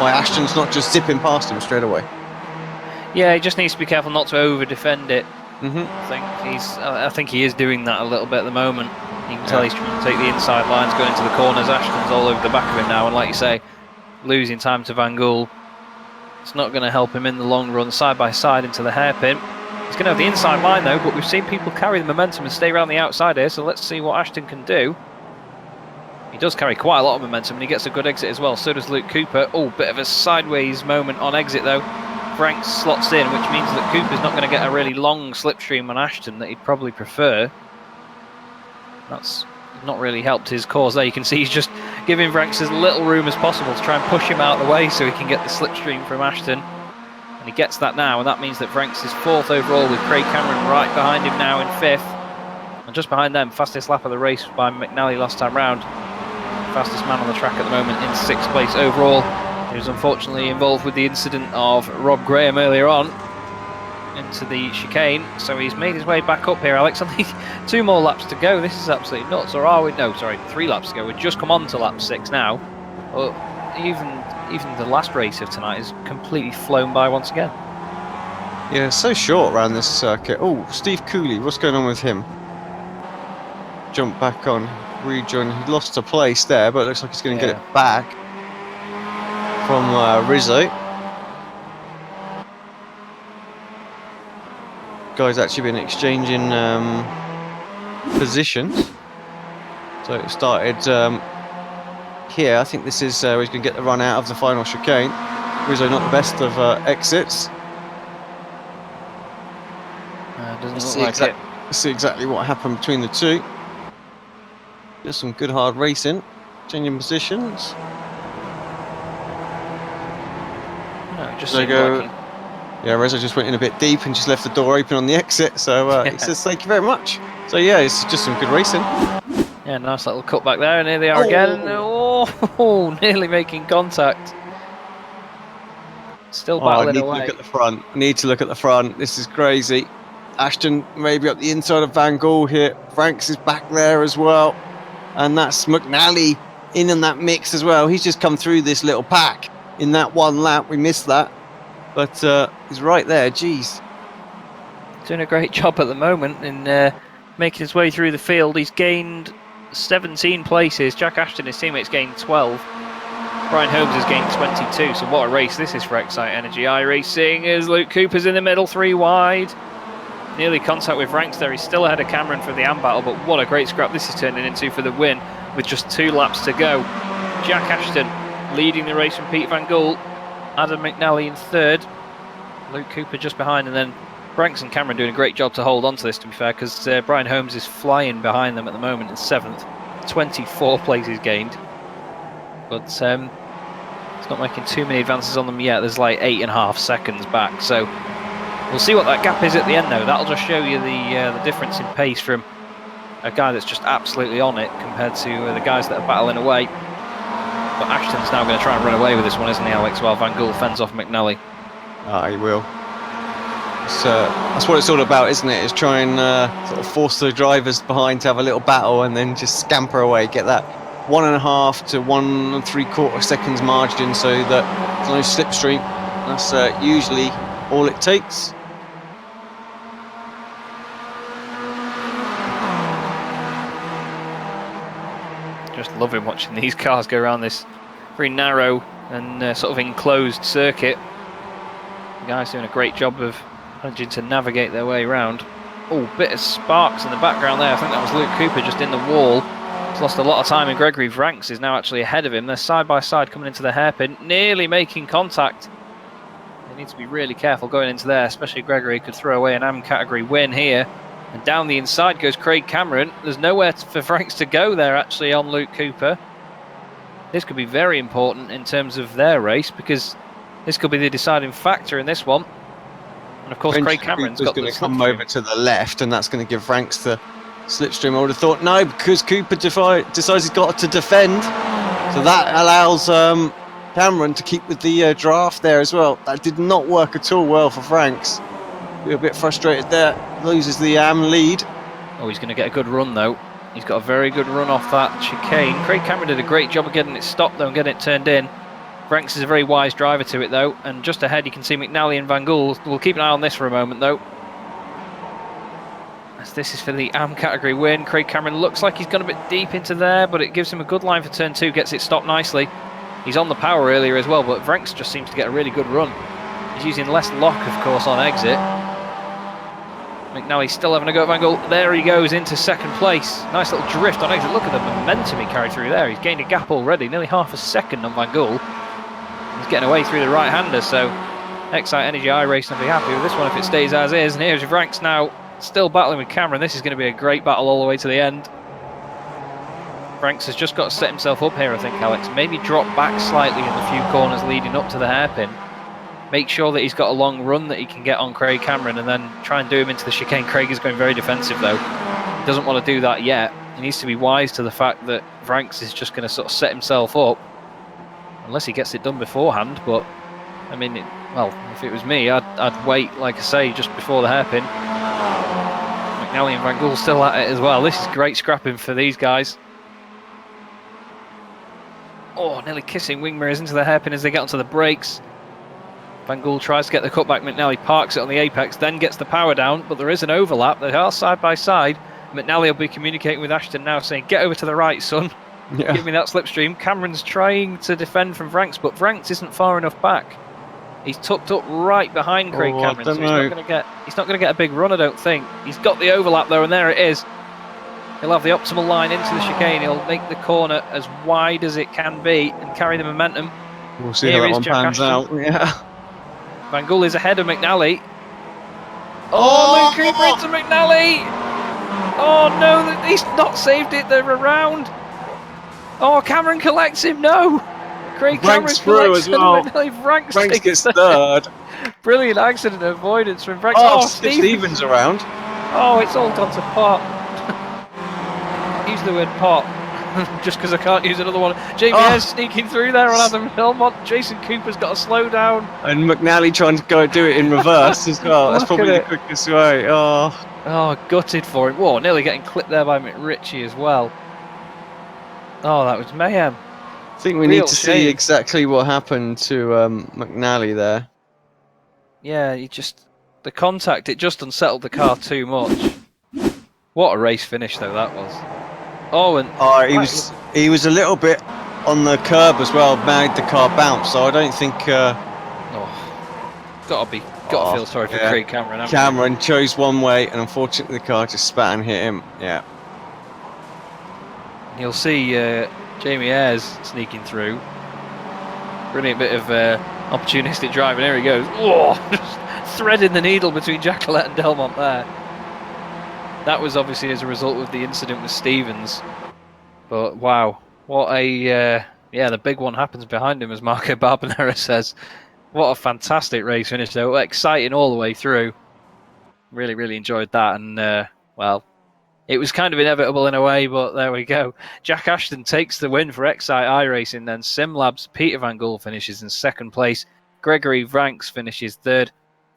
why Ashton's not just zipping past him straight away. Yeah, he just needs to be careful not to over-defend it. Mm-hmm. I think he is doing that a little bit at the moment. You can tell he's trying to take the inside lines, going into the corners. Ashton's all over the back of him now, and like you say, losing time to Van Gool. It's not going to help him in the long run, side by side into the hairpin. He's going to have the inside line though, but we've seen people carry the momentum and stay around the outside here, so let's see what Ashton can do. He does carry quite a lot of momentum and he gets a good exit as well, so does Luke Cooper. Oh, bit of a sideways moment on exit though. Frank slots in, which means that Cooper's not going to get a really long slipstream on Ashton that he'd probably prefer. That's not really helped his cause there. You can see he's just giving Franks as little room as possible to try and push him out of the way so he can get the slipstream from Ashton. And he gets that now, and that means that Franks is 4th overall with Craig Cameron right behind him now in 5th. And just behind them, fastest lap of the race by McNally last time round. Fastest man on the track at the moment in 6th place overall. He was unfortunately involved with the incident of Rob Graham earlier on into the chicane, so he's made his way back up here, Alex. Only 2 more laps to go. This is absolutely nuts. Or are we? No, sorry, 3 laps to go. We've just come on to lap 6 now. Well, even the last race of tonight is completely flown by once again. Yeah, so short around this circuit. Oh, Steve Cooley, what's going on with him? Jump back on, rejoin. He lost a place there, but it looks like he's going to get it back from Rizzo. Guys actually been exchanging positions. So it started here. I think this is where he's going to get the run out of the final chicane. Rizzo not the best of exits. Doesn't look like it. Let's see exactly what happened between the two. Just some good hard racing, changing positions. No, just yeah, Rizzo just went in a bit deep and just left the door open on the exit. So he says thank you very much. So yeah, it's just some good racing. Yeah, nice little cut back there, and here they are again. Oh, nearly making contact. Still battling away. I need to look at the front. I need to look at the front. This is crazy. Ashton maybe up the inside of Van Gool here. Franks is back there as well. And that's McNally in that mix as well. He's just come through this little pack in that one lap. We missed that. But he's right there. Jeez. Doing a great job at the moment in making his way through the field. He's gained 17 places. Jack Ashton, his teammates, gained 12. Brian Holmes has gained 22. So what a race this is for Excite Energy iRacing as Luke Cooper's in the middle, 3 wide. Nearly contact with Franks there. He's still ahead of Cameron for the AM battle, but what a great scrap this is turning into for the win with just 2 laps to go. Jack Ashton leading the race from Pete Van Gool. Adam McNally in 3rd. Luke Cooper just behind, and then Franks and Cameron doing a great job to hold on to this, to be fair, because Brian Holmes is flying behind them at the moment in 7th. 24 places gained. But it's not making too many advances on them yet. There's like 8.5 seconds back, so we'll see what that gap is at the end though. That'll just show you the difference in pace from a guy that's just absolutely on it compared to the guys that are battling away. But Ashton's now going to try and run away with this one, isn't he, Alex, while Van Gool fends off McNally. He will. That's what it's all about, isn't it? Is try and sort of force the drivers behind to have a little battle and then just scamper away, get that 1.5 to 1 3/4 seconds margin so that there's no slipstream. That's usually all it takes. Just loving watching these cars go around this very narrow and sort of enclosed circuit. The guys doing a great job of managing to navigate their way around. Oh, bit of sparks in the background there. I think that was Luke Cooper just in the wall. He's lost a lot of time, and Gregory Franks is now actually ahead of him. They're side by side coming into the hairpin, nearly making contact. They need to be really careful going into there, especially Gregory could throw away an AM category win here. And down the inside goes Craig Cameron. There's nowhere for Franks to go there actually on Luke Cooper. This could be very important in terms of their race, because this could be the deciding factor in this one. And of course, Craig Cameron's got going to come over to the left, and that's going to give Franks the slipstream. I would have thought no, because Cooper decides he's got to defend, so that allows Cameron to keep with the draft there as well. That did not work at all well for Franks. We're a bit frustrated there. Loses the AM lead. Oh, he's going to get a good run though. He's got a very good run off that chicane. Craig Cameron did a great job of getting it stopped though and getting it turned in. Franks is a very wise driver to it, though, and just ahead you can see McNally and Van Gool. We'll keep an eye on this for a moment, though. As this is for the AM category win. Craig Cameron looks like he's gone a bit deep into there, but it gives him a good line for turn 2, gets it stopped nicely. He's on the power earlier as well, but Franks just seems to get a really good run. He's using less lock, of course, on exit. McNally's still having a go at Van Gool. There he goes into second place. Nice little drift on exit. Look at the momentum he carried through there. He's gained a gap already, nearly half a second on Van Gool. He's getting away through the right-hander, so Excite Energy iRacing will be happy with this one if it stays as is. And here's Franks now, still battling with Cameron. This is going to be a great battle all the way to the end. Franks has just got to set himself up here, I think, Alex. Maybe drop back slightly in the few corners leading up to the hairpin. Make sure that he's got a long run that he can get on Craig Cameron and then try and do him into the chicane. Craig is going very defensive, though. He doesn't want to do that yet. He needs to be wise to the fact that Franks is just going to sort of set himself up. Unless he gets it done beforehand, but I mean, well, if it was me, I'd wait, like I say, just before the hairpin. McNally and Van Gool still at it as well. This is great scrapping for these guys. Oh, nearly kissing wing mirrors into the hairpin as they get onto the brakes. Van Gool tries to get the cutback. McNally parks it on the apex, then gets the power down, but there is an overlap. They are side by side. McNally will be communicating with Ashton now, saying, "Get over to the right, son. Yeah. Give me that slipstream." Cameron's trying to defend from Franks, but Franks isn't far enough back. He's tucked up right behind Craig Cameron, so he's not going to get a big run, I don't think. He's got the overlap though, and there it is. He'll have the optimal line into the chicane. He'll make the corner as wide as it can be and carry the momentum. We'll see how that one pans out. Yeah. Van Gool is ahead of McNally. Oh, Luke Cooper into McNally! Oh no, he's not saved it. They're around. Oh, Cameron collects him. No, Craig Cameron collects him. Well. Franks gets third. Brilliant accident avoidance from Franks. Oh, Stevens around. Oh, it's all gone to pot. Use the word pot. Just because I can't use another one. Jamie Ayres sneaking through there on Adam Belmont. Jason Cooper's got to slow down. And McNally trying to go do it in reverse as well. That's probably the quickest way. Oh, gutted for him. Whoa, nearly getting clipped there by McRitchie as well. Oh, that was mayhem. I think we need to see exactly what happened to McNally there. Yeah, the contact, it just unsettled the car too much. What a race finish though that was. Oh, and he was a little bit on the curb as well, made the car bounce. So I don't think. Gotta feel sorry for Craig Cameron. Cameron chose one way, and unfortunately the car just spat and hit him. Yeah. You'll see Jamie Ayres sneaking through. Brilliant bit of opportunistic driving. Here he goes. Oh, just threading the needle between Jacqueline and Delmont there. That was obviously as a result of the incident with Stevens. But wow, what a... the big one happens behind him, as Marco Barbanera says. What a fantastic race finish, though. Exciting all the way through. Really, really enjoyed that. And, it was kind of inevitable in a way, but there we go. Jack Ashton takes the win for Excite iRacing. Then SimLab's Peter Van Gool finishes in second place. Gregory Franks finishes third.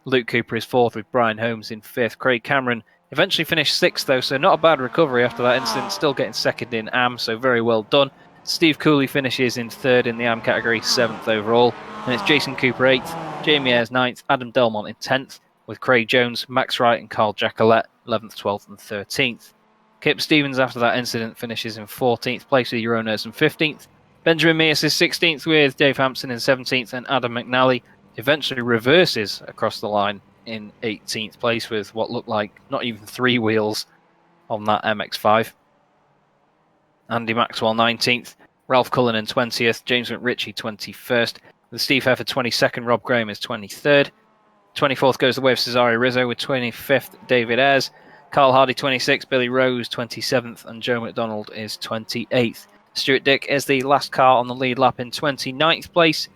Luke Cooper is fourth with Brian Holmes in fifth. Craig Cameron eventually finished sixth, though, so not a bad recovery after that incident. Still getting second in AM, so very well done. Steve Cooley finishes in third in the AM category, seventh overall. And it's Jason Cooper eighth, Jamie Ayres ninth, Adam Delmont in 10th, with Craig Jones, Max Wright and Carl Jacqueline 11th, 12th and 13th. Kip Stevens, after that incident, finishes in 14th place with Euroners in 15th. Benjamin Mears is 16th with Dave Hampson in 17th, and Adam McNally eventually reverses across the line in 18th place with what looked like not even 3 wheels on that MX5. Andy Maxwell 19th, Ralph Cullinan 20th, James McRitchie 21st, with Steve Heffer 22nd, Rob Graham is 23rd. 24th goes the way of Cesare Rizzo with 25th, David Ayres, Carl Hardy 26th, Billy Rose 27th, and Joe McDonald is 28th. Stuart Dick is the last car on the lead lap in 29th place.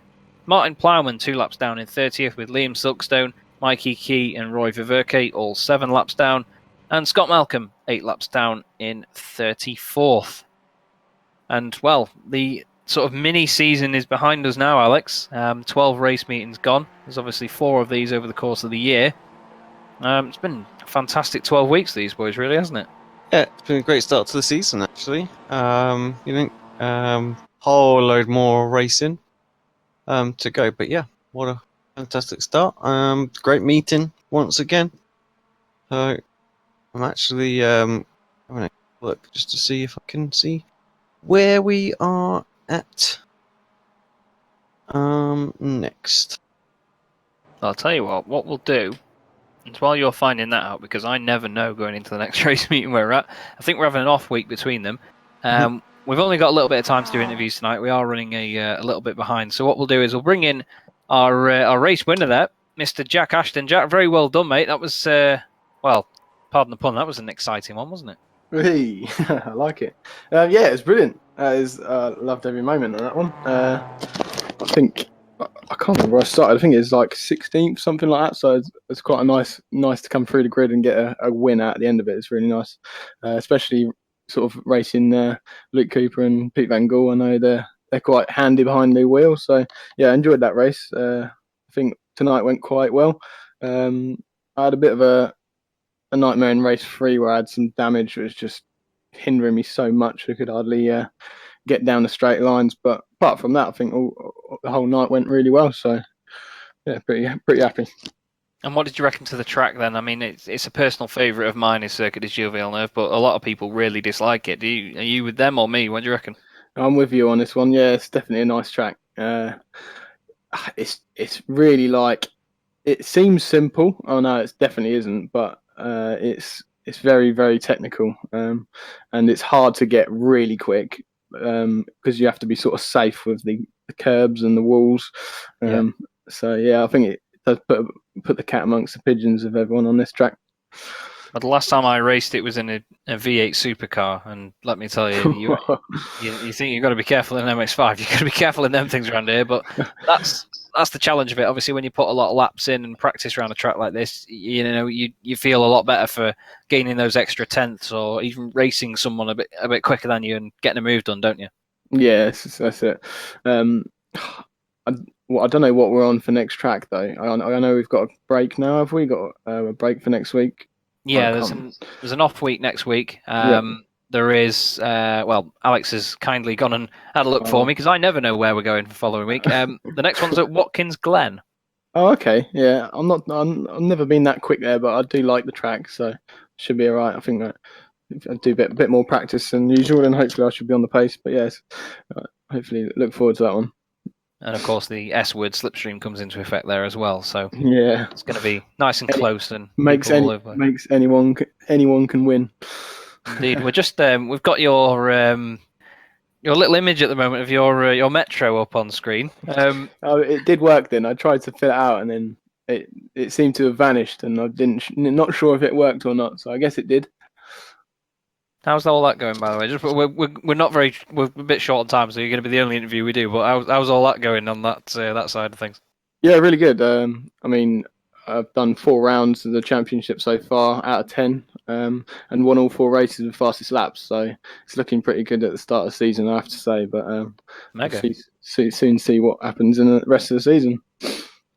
Martin Plowman 2 laps down in 30th with Liam Silkstone, Mikey Key and Roy Viverke all 7 laps down, and Scott Malcolm 8 laps down in 34th. And, well, the sort of mini-season is behind us now, Alex. 12 race meetings gone. There's obviously 4 of these over the course of the year. It's been a fantastic 12 weeks, these boys, really, hasn't it? Yeah, it's been a great start to the season, actually. Whole load more racing. to go. But yeah, what a fantastic start. Great meeting once again. So I'm actually having a look just to see if I can see where we are at next. I'll tell you what we'll do is while you're finding that out, because I never know going into the next race meeting where we're at. I think we're having an off week between them. We've only got a little bit of time to do interviews tonight. We are running a little bit behind. So what we'll do is we'll bring in our race winner there, Mr. Jack Ashton. Jack, very well done, mate. That was, well, pardon the pun, that was an exciting one, wasn't it? Hey, I like it. Yeah, it's brilliant. Loved every moment of that one. I think I can't remember where I started. I think it's like 16th, something like that. So it's quite nice to come through the grid and get a win out at the end of it. It's really nice, especially sort of racing Luke Cooper and Pete Van Gool. I know they're quite handy behind the wheel. So yeah, I enjoyed that race. I think tonight went quite well. I had a bit of a nightmare in race 3 where I had some damage that was just hindering me so much I could hardly get down the straight lines. But apart from that, I think the whole night went really well. So yeah, pretty happy. And what did you reckon to the track then? I mean, it's a personal favourite of mine is Circuit de Gilles Villeneuve, but a lot of people really dislike it. Are you with them or me? What do you reckon? I'm with you on this one. Yeah, it's definitely a nice track. It's really like, it seems simple. Oh no, it definitely isn't. But it's very, very technical, and it's hard to get really quick because you have to be sort of safe with the curbs and the walls. So yeah, I think it does put the cat amongst the pigeons of everyone on this track. But the last time I raced, it was in a V8 supercar, and let me tell you, you think you've got to be careful in an MX5. You've got to be careful in them things around here. But that's the challenge of it. Obviously, when you put a lot of laps in and practice around a track like this, you feel a lot better for gaining those extra tenths, or even racing someone a bit quicker than you and getting a move done, don't you? Yeah, that's it. I don't know what we're on for next track though. I know we've got a break now. Have we got a break for next week? Yeah, there's an off week next week. There is, Alex has kindly gone and had a look for me because I never know where we're going for the following week. The next one's at Watkins Glen. Oh, okay. Yeah, I've never been that quick there, but I do like the track, so should be all right. I think that if I do a bit more practice than usual, then hopefully I should be on the pace. But yes, hopefully look forward to that one. And of course, the S-word slipstream comes into effect there as well. So yeah, it's going to be nice and close and makes anyone can win. Indeed, we're just we've got your little image at the moment of your Metro up on screen. It did work then. I tried to fill it out and then it seemed to have vanished, and I not sure if it worked or not. So I guess it did. How's all that going, by the way? Just we're a bit short on time, so you're going to be the only interview we do. But how's all that going on that side of things? Yeah, really good. I mean, I've done 4 rounds of the championship so far out of 10, and won all 4 races with fastest laps. So it's looking pretty good at the start of the season, I have to say. But Mega. Soon see what happens in the rest of the season.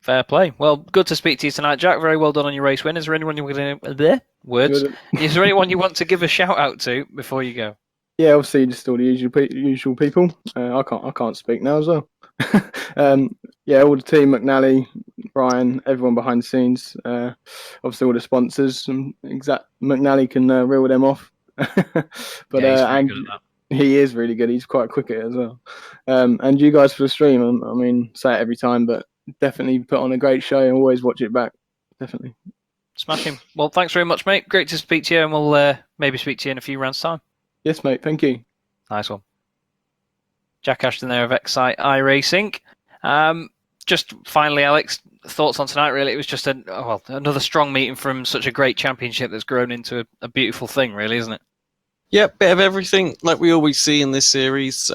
Fair play. Well, good to speak to you tonight, Jack. Very well done on your race win. Is there anyone you want to Is there anyone you want to give a shout out to before you go? Yeah, obviously just all the usual people. I can't speak now as well. Yeah, all the team, McNally, Brian, everyone behind the scenes. Obviously all the sponsors. McNally can reel them off. But yeah, he's good at that. He is really good. He's quite quick at it as well. And you guys for the stream. I mean, say it every time, but definitely put on a great show and always watch it back. Definitely. Smashing. Well, thanks very much, mate. Great to speak to you, and we'll maybe speak to you in a few rounds' time. Yes, mate. Thank you. Nice one. Jack Ashton there of iRacing. Just finally, Alex, thoughts on tonight, really? It was just another strong meeting from such a great championship that's grown into a beautiful thing, really, isn't it? Yeah, bit of everything, like we always see in this series.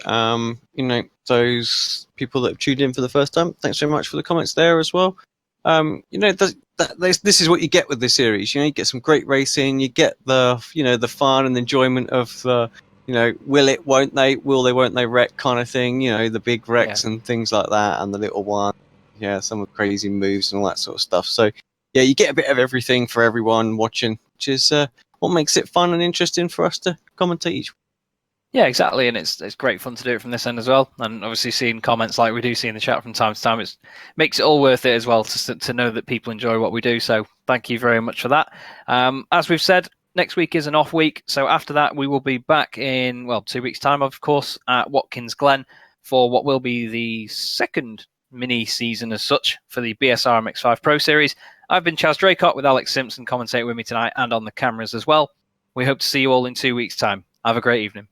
Those people that have tuned in for the first time, thanks very much for the comments there as well. This is what you get with this series. You get some great racing. You get the fun and enjoyment of the will it, won't they, will they, won't they wreck kind of thing. The big wrecks and things like that, and the little one. Yeah, some of crazy moves and all that sort of stuff. So yeah, you get a bit of everything for everyone watching, which is what makes it fun and interesting for us to commentate each. Yeah, exactly, and it's great fun to do it from this end as well. And obviously, seeing comments like we do see in the chat from time to time, it makes it all worth it as well to know that people enjoy what we do. So thank you very much for that. As we've said, next week is an off week, so after that we will be back in 2 weeks' time, of course, at Watkins Glen for what will be the second mini season as such for the BSR MX5 Pro Series. I've been Chaz Draycott with Alex Simpson commentating with me tonight and on the cameras as well. We hope to see you all in 2 weeks' time. Have a great evening.